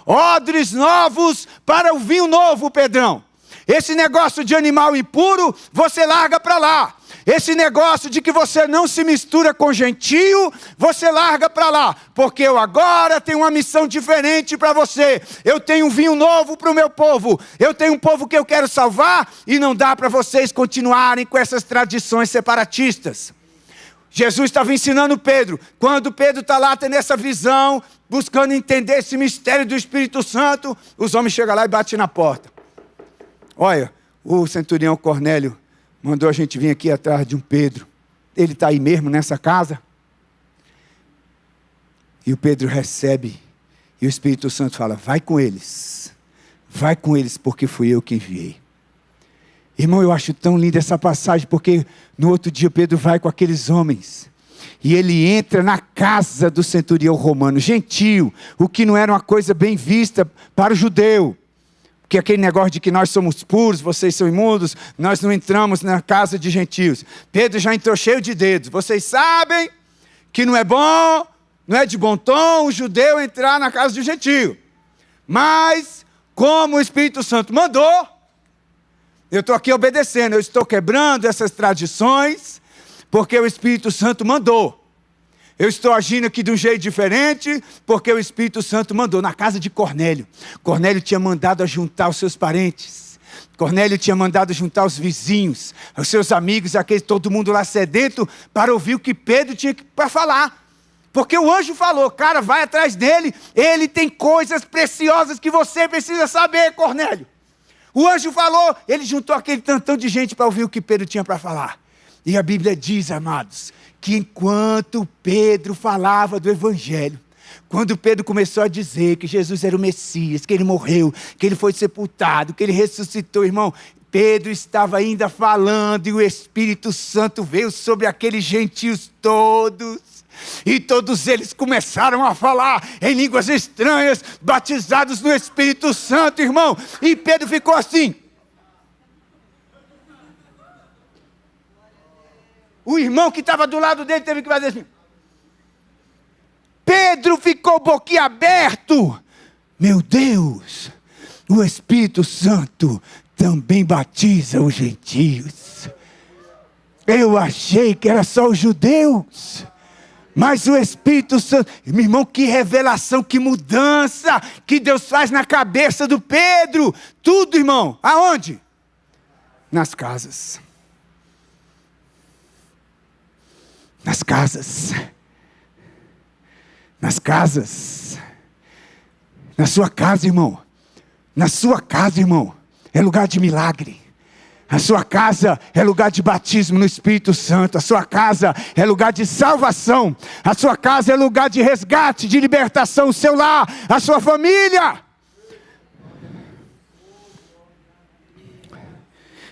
Odres novos para o vinho novo, Pedrão. Esse negócio de animal impuro, você larga para lá. Esse negócio de que você não se mistura com gentio, você larga para lá. Porque eu agora tenho uma missão diferente para você. Eu tenho um vinho novo para o meu povo. Eu tenho um povo que eu quero salvar. E não dá para vocês continuarem com essas tradições separatistas. Jesus estava ensinando Pedro. Quando Pedro está lá tendo essa visão, buscando entender esse mistério do Espírito Santo, os homens chegam lá e batem na porta. Olha, o centurião Cornélio mandou a gente vir aqui atrás de um Pedro. Ele está aí mesmo nessa casa? E o Pedro recebe. E o Espírito Santo fala: vai com eles. Vai com eles, porque fui eu que enviei. Irmão, eu acho tão linda essa passagem, porque no outro dia Pedro vai com aqueles homens. E ele entra na casa do centurião romano, gentio, o que não era uma coisa bem vista para o judeu. Porque aquele negócio de que nós somos puros, vocês são imundos, nós não entramos na casa de gentios. Pedro já entrou cheio de dedos. Vocês sabem que não é bom, não é de bom tom um judeu entrar na casa de um gentio. Mas, como o Espírito Santo mandou, eu estou aqui obedecendo, eu estou quebrando essas tradições, porque o Espírito Santo mandou. Eu estou agindo aqui de um jeito diferente, porque o Espírito Santo mandou. Na casa de Cornélio. Cornélio tinha mandado juntar os seus parentes. Cornélio tinha mandado juntar os vizinhos, os seus amigos, todo mundo lá sedento, para ouvir o que Pedro tinha para falar. Porque o anjo falou: cara, vai atrás dele, ele tem coisas preciosas que você precisa saber, Cornélio. O anjo falou, ele juntou aquele tantão de gente para ouvir o que Pedro tinha para falar. E a Bíblia diz, amados, que enquanto Pedro falava do Evangelho, quando Pedro começou a dizer que Jesus era o Messias, que ele morreu, que ele foi sepultado, que ele ressuscitou, irmão, Pedro estava ainda falando e o Espírito Santo veio sobre aqueles gentios todos. E todos eles começaram a falar em línguas estranhas, batizados no Espírito Santo, irmão. E Pedro ficou assim. O irmão que estava do lado dele teve que fazer assim. Pedro ficou boquiaberto. Meu Deus, o Espírito Santo também batiza os gentios. Eu achei que era só os judeus. Mas o Espírito Santo, meu irmão, que revelação, que mudança que Deus faz na cabeça do Pedro. Tudo, irmão. Aonde? Nas casas. Nas casas. Nas casas. Na sua casa, irmão. Na sua casa, irmão. É lugar de milagre. A sua casa é lugar de batismo no Espírito Santo. A sua casa é lugar de salvação. A sua casa é lugar de resgate, de libertação. O seu lar, a sua família.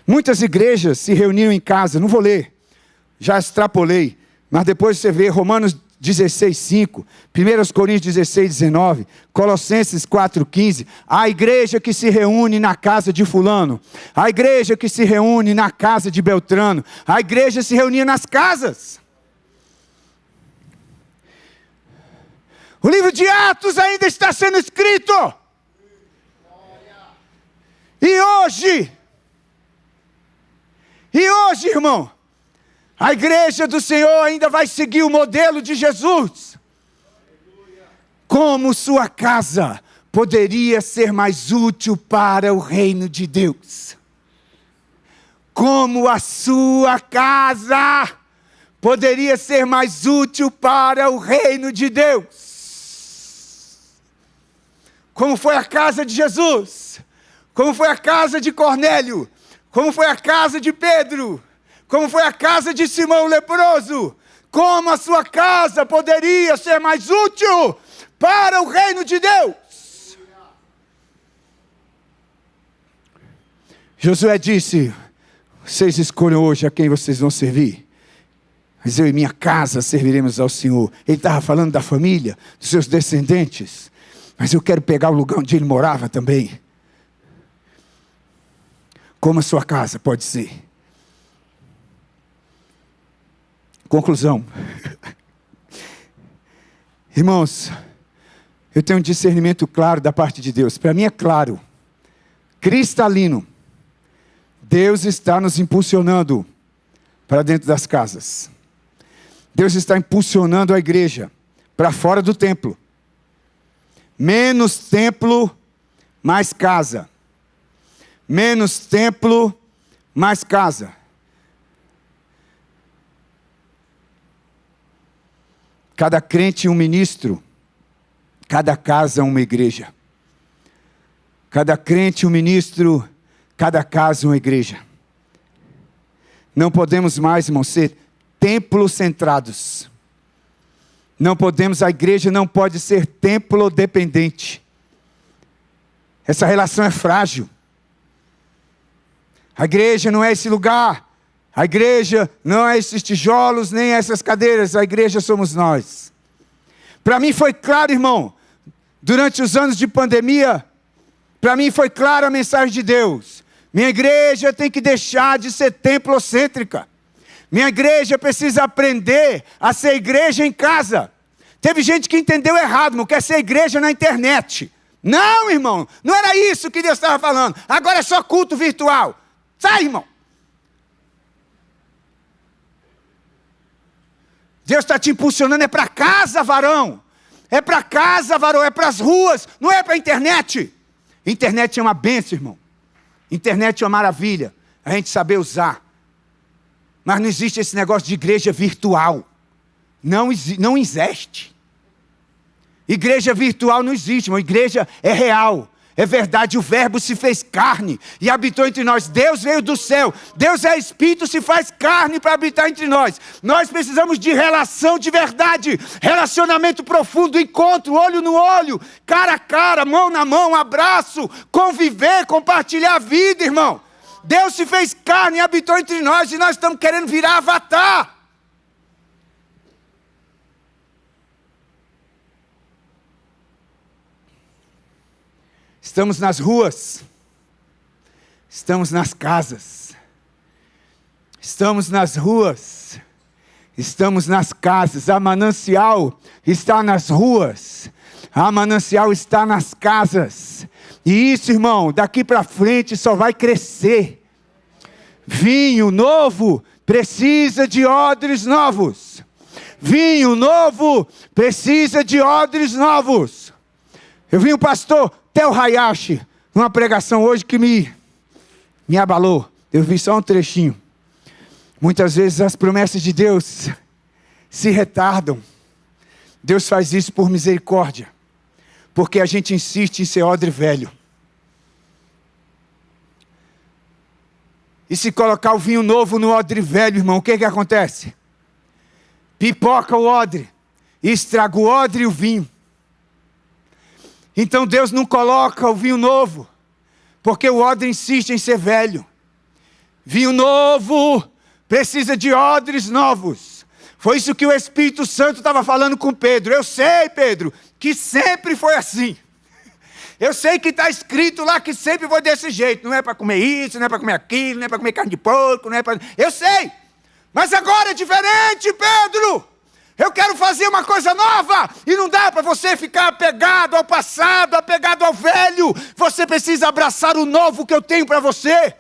Muitas igrejas se reuniam em casa, não vou ler, já extrapolei, mas depois você vê Romanos 16:5, 1 Coríntios 16:19, Colossenses 4:15, a igreja que se reúne na casa de fulano, a igreja que se reúne na casa de Beltrano, a igreja se reunia nas casas. O livro de Atos ainda está sendo escrito. E hoje, irmão, a igreja do Senhor ainda vai seguir o modelo de Jesus. Como sua casa poderia ser mais útil para o reino de Deus? Como a sua casa poderia ser mais útil para o reino de Deus? Como foi a casa de Jesus? Como foi a casa de Cornélio? Como foi a casa de Pedro? Como foi a casa de Simão o leproso? Como a sua casa poderia ser mais útil para o reino de Deus? Josué disse, vocês escolham hoje a quem vocês vão servir. Mas eu e minha casa serviremos ao Senhor. Ele estava falando da família, dos seus descendentes. Mas eu quero pegar o lugar onde ele morava também. Como a sua casa pode ser? Conclusão. Irmãos, eu tenho um discernimento claro da parte de Deus. Para mim é claro, cristalino. Deus está nos impulsionando para dentro das casas. Deus está impulsionando a igreja para fora do templo. Menos templo, mais casa. Menos templo, mais casa. Cada crente um ministro, cada casa uma igreja. Cada crente um ministro, cada casa uma igreja. Não podemos mais, irmãos, ser templos centrados. Não podemos, a igreja não pode ser templo dependente. Essa relação é frágil. A igreja não é esse lugar. A igreja não é esses tijolos, nem essas cadeiras. A igreja somos nós. Para mim foi claro, irmão, durante os anos de pandemia, para mim foi clara a mensagem de Deus. Minha igreja tem que deixar de ser templocêntrica. Minha igreja precisa aprender a ser igreja em casa. Teve gente que entendeu errado, irmão, quer ser igreja na internet. Não, irmão, não era isso que Deus estava falando. Agora é só culto virtual. Sai, irmão. Deus está te impulsionando, é para casa, varão. É para casa, varão, é para as ruas, não é para a internet. Internet é uma bênção, irmão. Internet é uma maravilha, a gente saber usar. Mas não existe esse negócio de igreja virtual. Não existe. Igreja virtual não existe, irmão. Igreja é real. É verdade, o verbo se fez carne e habitou entre nós. Deus veio do céu. Deus é Espírito, se faz carne para habitar entre nós. Nós precisamos de relação de verdade. Relacionamento profundo, encontro, olho no olho, cara a cara, mão na mão, abraço, conviver, compartilhar a vida, irmão. Deus se fez carne e habitou entre nós e nós estamos querendo virar Avatar. Estamos nas ruas, estamos nas casas, estamos nas ruas, estamos nas casas. A manancial está nas ruas, a manancial está nas casas. E isso, irmão, daqui para frente só vai crescer. Vinho novo precisa de odres novos. Vinho novo precisa de odres novos. Eu vi o pastor Theo Hayashi numa pregação hoje que me abalou. Eu vi só um trechinho. Muitas vezes as promessas de Deus se retardam. Deus faz isso por misericórdia, porque a gente insiste em ser odre velho. E se colocar o vinho novo no odre velho, irmão, o que acontece? Pipoca o odre, estraga o odre e o vinho. Então Deus não coloca o vinho novo, porque o odre insiste em ser velho. Vinho novo precisa de odres novos. Foi isso que o Espírito Santo estava falando com Pedro. Eu sei, Pedro, que sempre foi assim. Eu sei que está escrito lá que sempre foi desse jeito. Não é para comer isso, não é para comer aquilo, não é para comer carne de porco, não é para... Eu sei, mas agora é diferente, Pedro. Eu quero fazer uma coisa nova. E não dá para você ficar apegado ao passado, apegado ao velho. Você precisa abraçar o novo que eu tenho para você.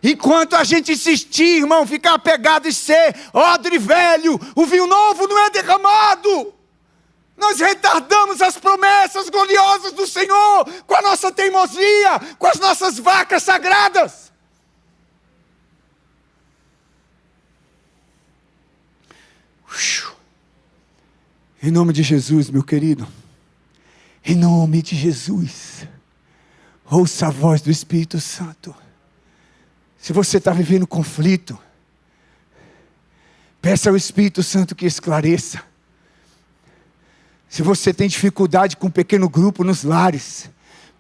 Enquanto a gente insistir, irmão, ficar apegado e ser odre velho, o vinho novo não é derramado. Nós retardamos as promessas gloriosas do Senhor com a nossa teimosia, com as nossas vacas sagradas. Em nome de Jesus, meu querido, em nome de Jesus, ouça a voz do Espírito Santo. Se você está vivendo conflito, peça ao Espírito Santo que esclareça. Se você tem dificuldade com um pequeno grupo nos lares,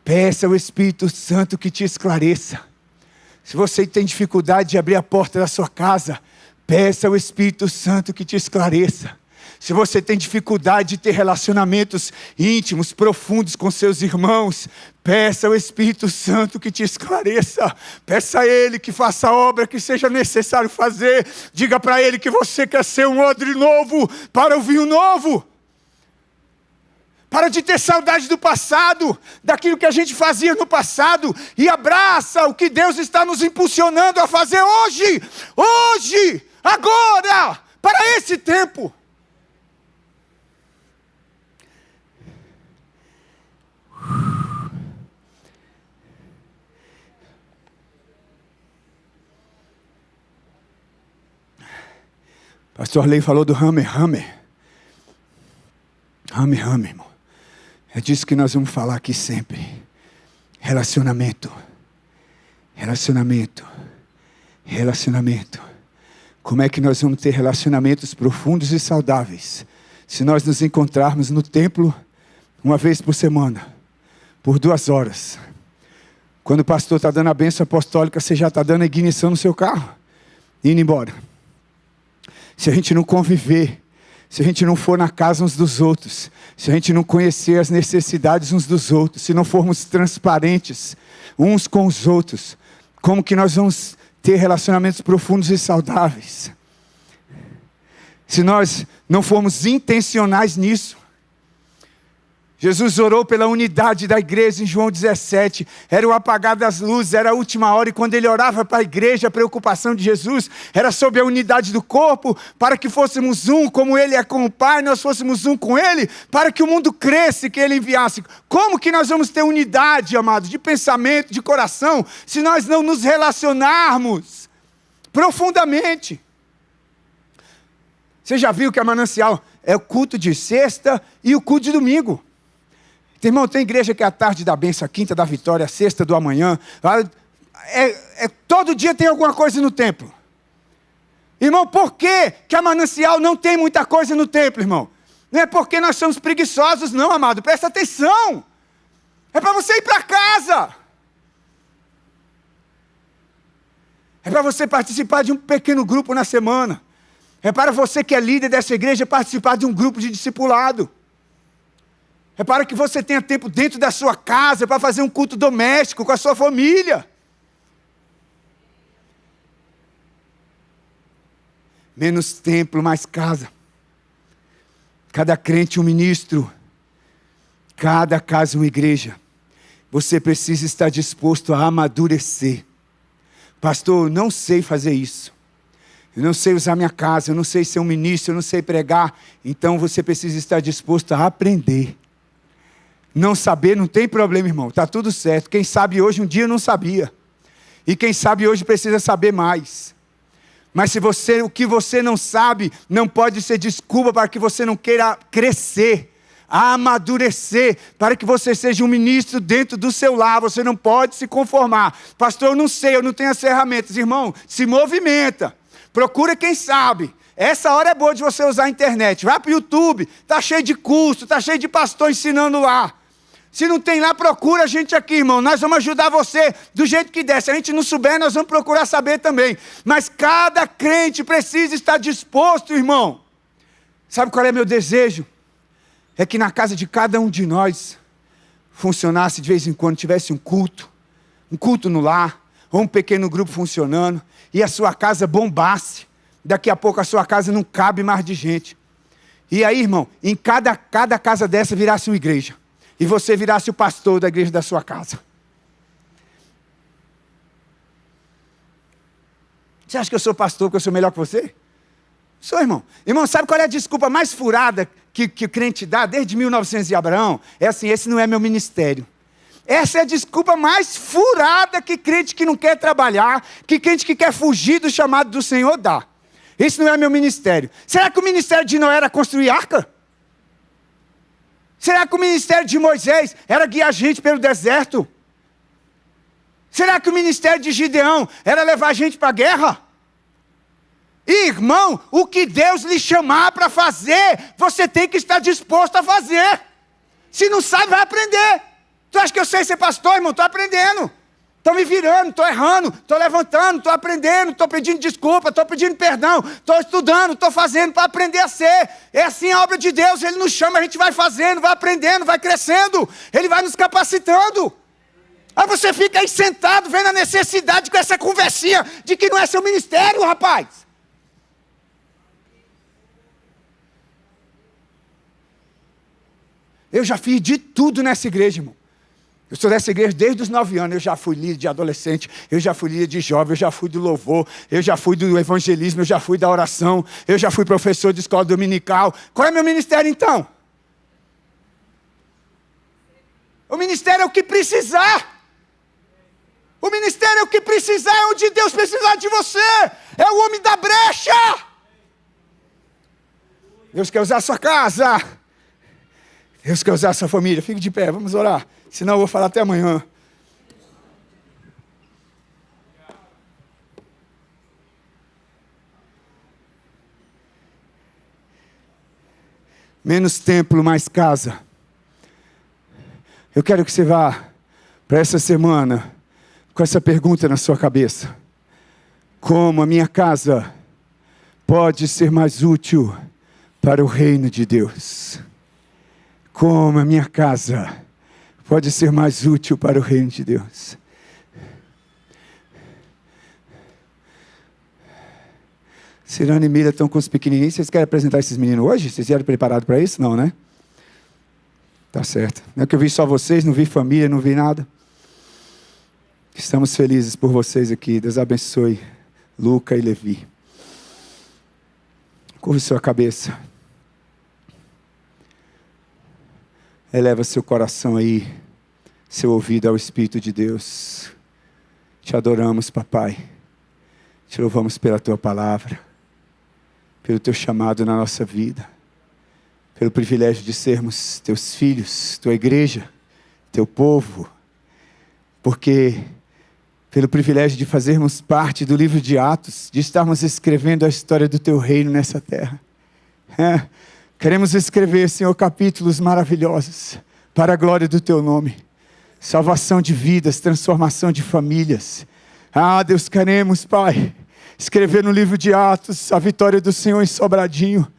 peça ao Espírito Santo que te esclareça. Se você tem dificuldade de abrir a porta da sua casa, peça ao Espírito Santo que te esclareça. Se você tem dificuldade de ter relacionamentos íntimos, profundos com seus irmãos, peça ao Espírito Santo que te esclareça. Peça a Ele que faça a obra que seja necessário fazer. Diga para Ele que você quer ser um odre novo para o vinho novo. Para de ter saudade do passado, daquilo que a gente fazia no passado, e abraça o que Deus está nos impulsionando a fazer hoje, agora, para esse tempo. Pastor Lei falou do Hammer, irmão. É disso que nós vamos falar aqui sempre. Relacionamento. Como é que nós vamos ter relacionamentos profundos e saudáveis? Se nós nos encontrarmos no templo uma vez por semana, por 2 horas. Quando o pastor está dando a bênção apostólica, você já está dando a ignição no seu carro, indo embora. Se a gente não conviver, se a gente não for na casa uns dos outros, se a gente não conhecer as necessidades uns dos outros, se não formos transparentes uns com os outros, como que nós vamos ter relacionamentos profundos e saudáveis? Se nós não formos intencionais nisso. Jesus orou pela unidade da igreja em João 17. Era o apagar das luzes, era a última hora. E quando ele orava para a igreja, a preocupação de Jesus era sobre a unidade do corpo, para que fôssemos um, como ele é com o Pai, nós fôssemos um com ele, para que o mundo cresça e que ele enviasse. Como que nós vamos ter unidade, amados, de pensamento, de coração, se nós não nos relacionarmos profundamente? Você já viu que a Manancial é o culto de sexta e o culto de domingo? Irmão, tem igreja que é a tarde da bênção, a quinta da vitória, a sexta do amanhã. Todo dia tem alguma coisa no templo. Irmão, por que a Manancial não tem muita coisa no templo, irmão? Não é porque nós somos preguiçosos, não, amado. Presta atenção. É para você ir para casa. É para você participar de um pequeno grupo na semana. É para você que é líder dessa igreja participar de um grupo de discipulado. É para que você tenha tempo dentro da sua casa, para fazer um culto doméstico com a sua família. Menos templo, mais casa. Cada crente um ministro. Cada casa uma igreja. Você precisa estar disposto a amadurecer. Pastor, eu não sei fazer isso. Eu não sei usar minha casa, eu não sei ser um ministro, eu não sei pregar. Então você precisa estar disposto a aprender. Não saber não tem problema, irmão. Está tudo certo. Quem sabe hoje, um dia não sabia. E quem sabe hoje precisa saber mais. Mas o que você não sabe, não pode ser desculpa para que você não queira crescer, amadurecer, para que você seja um ministro dentro do seu lar. Você não pode se conformar. Pastor, eu não sei, eu não tenho as ferramentas. Irmão, se movimenta. Procura quem sabe. Essa hora é boa de você usar a internet. Vai para o YouTube, está cheio de curso, está cheio de pastor ensinando lá. Se não tem lá, procura a gente aqui, irmão. Nós vamos ajudar você do jeito que der. Se a gente não souber, nós vamos procurar saber também. Mas cada crente precisa estar disposto, irmão. Sabe qual é meu desejo? É que na casa de cada um de nós funcionasse de vez em quando, tivesse um culto no lar, ou um pequeno grupo funcionando, e a sua casa bombasse. Daqui a pouco a sua casa não cabe mais de gente. E aí, irmão, em cada casa dessa virasse uma igreja. E você virasse o pastor da igreja da sua casa. Você acha que eu sou pastor, que eu sou melhor que você? Sou, irmão. Irmão, sabe qual é a desculpa mais furada que o crente dá desde 1900 e Abraão? É assim, esse não é meu ministério. Essa é a desculpa mais furada que crente que não quer trabalhar, que crente que quer fugir do chamado do Senhor dá. Esse não é meu ministério. Será que o ministério de Noé era construir arca? Será que o ministério de Moisés era guiar gente pelo deserto? Será que o ministério de Gideão era levar gente para a guerra? Irmão, o que Deus lhe chamar para fazer, você tem que estar disposto a fazer. Se não sabe, vai aprender. Tu acha que eu sei ser pastor, irmão? Estou aprendendo. Estou me virando, estou errando, estou levantando, estou aprendendo, estou pedindo desculpa, estou pedindo perdão, estou estudando, estou fazendo para aprender a ser. É assim a obra de Deus, Ele nos chama, a gente vai fazendo, vai aprendendo, vai crescendo, Ele vai nos capacitando. Aí você fica aí sentado, vendo a necessidade com essa conversinha de que não é seu ministério, rapaz. Eu já fiz de tudo nessa igreja, irmão. Eu sou dessa igreja desde os 9 anos, eu já fui líder de adolescente, eu já fui líder de jovem, eu já fui do louvor, eu já fui do evangelismo, eu já fui da oração, eu já fui professor de escola dominical. Qual é meu ministério então? O ministério é o que precisar. O ministério é o que precisar, é onde Deus precisar de você. É o homem da brecha. Deus quer usar a sua casa. Deus quer usar a sua família. Fique de pé, vamos orar. Senão eu vou falar até amanhã. Menos templo, mais casa. Eu quero que você vá para essa semana com essa pergunta na sua cabeça. Como a minha casa pode ser mais útil para o reino de Deus? Como a minha casa pode ser mais útil para o reino de Deus? Cirano e Mira estão com os pequenininhos. Vocês querem apresentar esses meninos hoje? Vocês vieram preparados para isso? Não, né? Tá certo. Não é que eu vi só vocês, não vi família, não vi nada. Estamos felizes por vocês aqui. Deus abençoe Luca e Levi. Curve sua cabeça. Eleva seu coração aí, seu ouvido ao Espírito de Deus. Te adoramos, papai. Te louvamos pela tua palavra, pelo teu chamado na nossa vida, pelo privilégio de sermos teus filhos, tua igreja, teu povo, porque pelo privilégio de fazermos parte do livro de Atos, de estarmos escrevendo a história do teu reino nessa terra. Queremos escrever, Senhor, capítulos maravilhosos para a glória do teu nome. Salvação de vidas, transformação de famílias. Deus, queremos, Pai, escrever no livro de Atos a vitória do Senhor em Sobradinho,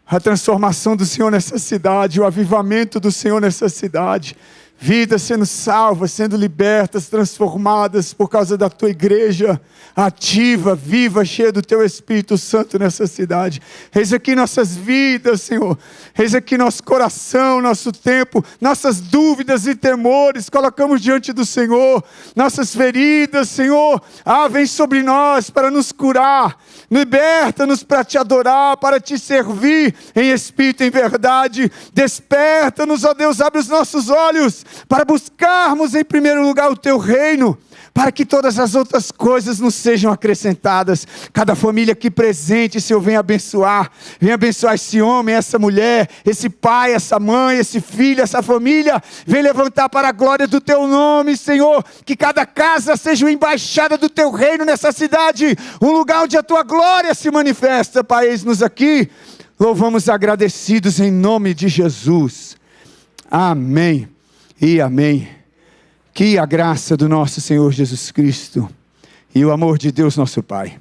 a transformação do Senhor nessa cidade, o avivamento do Senhor nessa cidade. Vidas sendo salvas, sendo libertas, transformadas por causa da tua igreja, ativa, viva, cheia do teu Espírito Santo nessa cidade. Eis aqui nossas vidas, Senhor. Eis aqui nosso coração, nosso tempo, nossas dúvidas e temores, colocamos diante do Senhor. Nossas feridas, Senhor, vem sobre nós para nos curar. Liberta-nos para te adorar, para te servir em espírito e em verdade. Desperta-nos, ó Deus, abre os nossos olhos para buscarmos em primeiro lugar o teu reino, para que todas as outras coisas nos sejam acrescentadas. Cada família aqui presente, Senhor, venha abençoar esse homem, essa mulher, esse pai, essa mãe, esse filho, essa família. Vem levantar para a glória do teu nome, Senhor, que cada casa seja uma embaixada do teu reino nessa cidade, um lugar onde a tua glória se manifesta. Pai, eis-nos aqui, louvamos agradecidos em nome de Jesus. Amém e amém. Que a graça do nosso Senhor Jesus Cristo e o amor de Deus nosso Pai,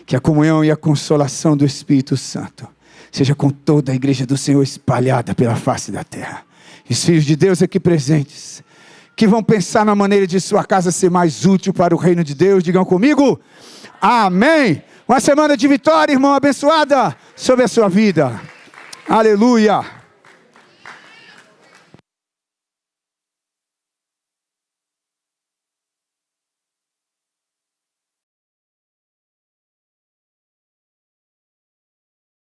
que a comunhão e a consolação do Espírito Santo seja com toda a igreja do Senhor espalhada pela face da terra. E os filhos de Deus aqui presentes, que vão pensar na maneira de sua casa ser mais útil para o reino de Deus, digam comigo, amém. Uma semana de vitória, irmão, abençoada sobre a sua vida. Aleluia.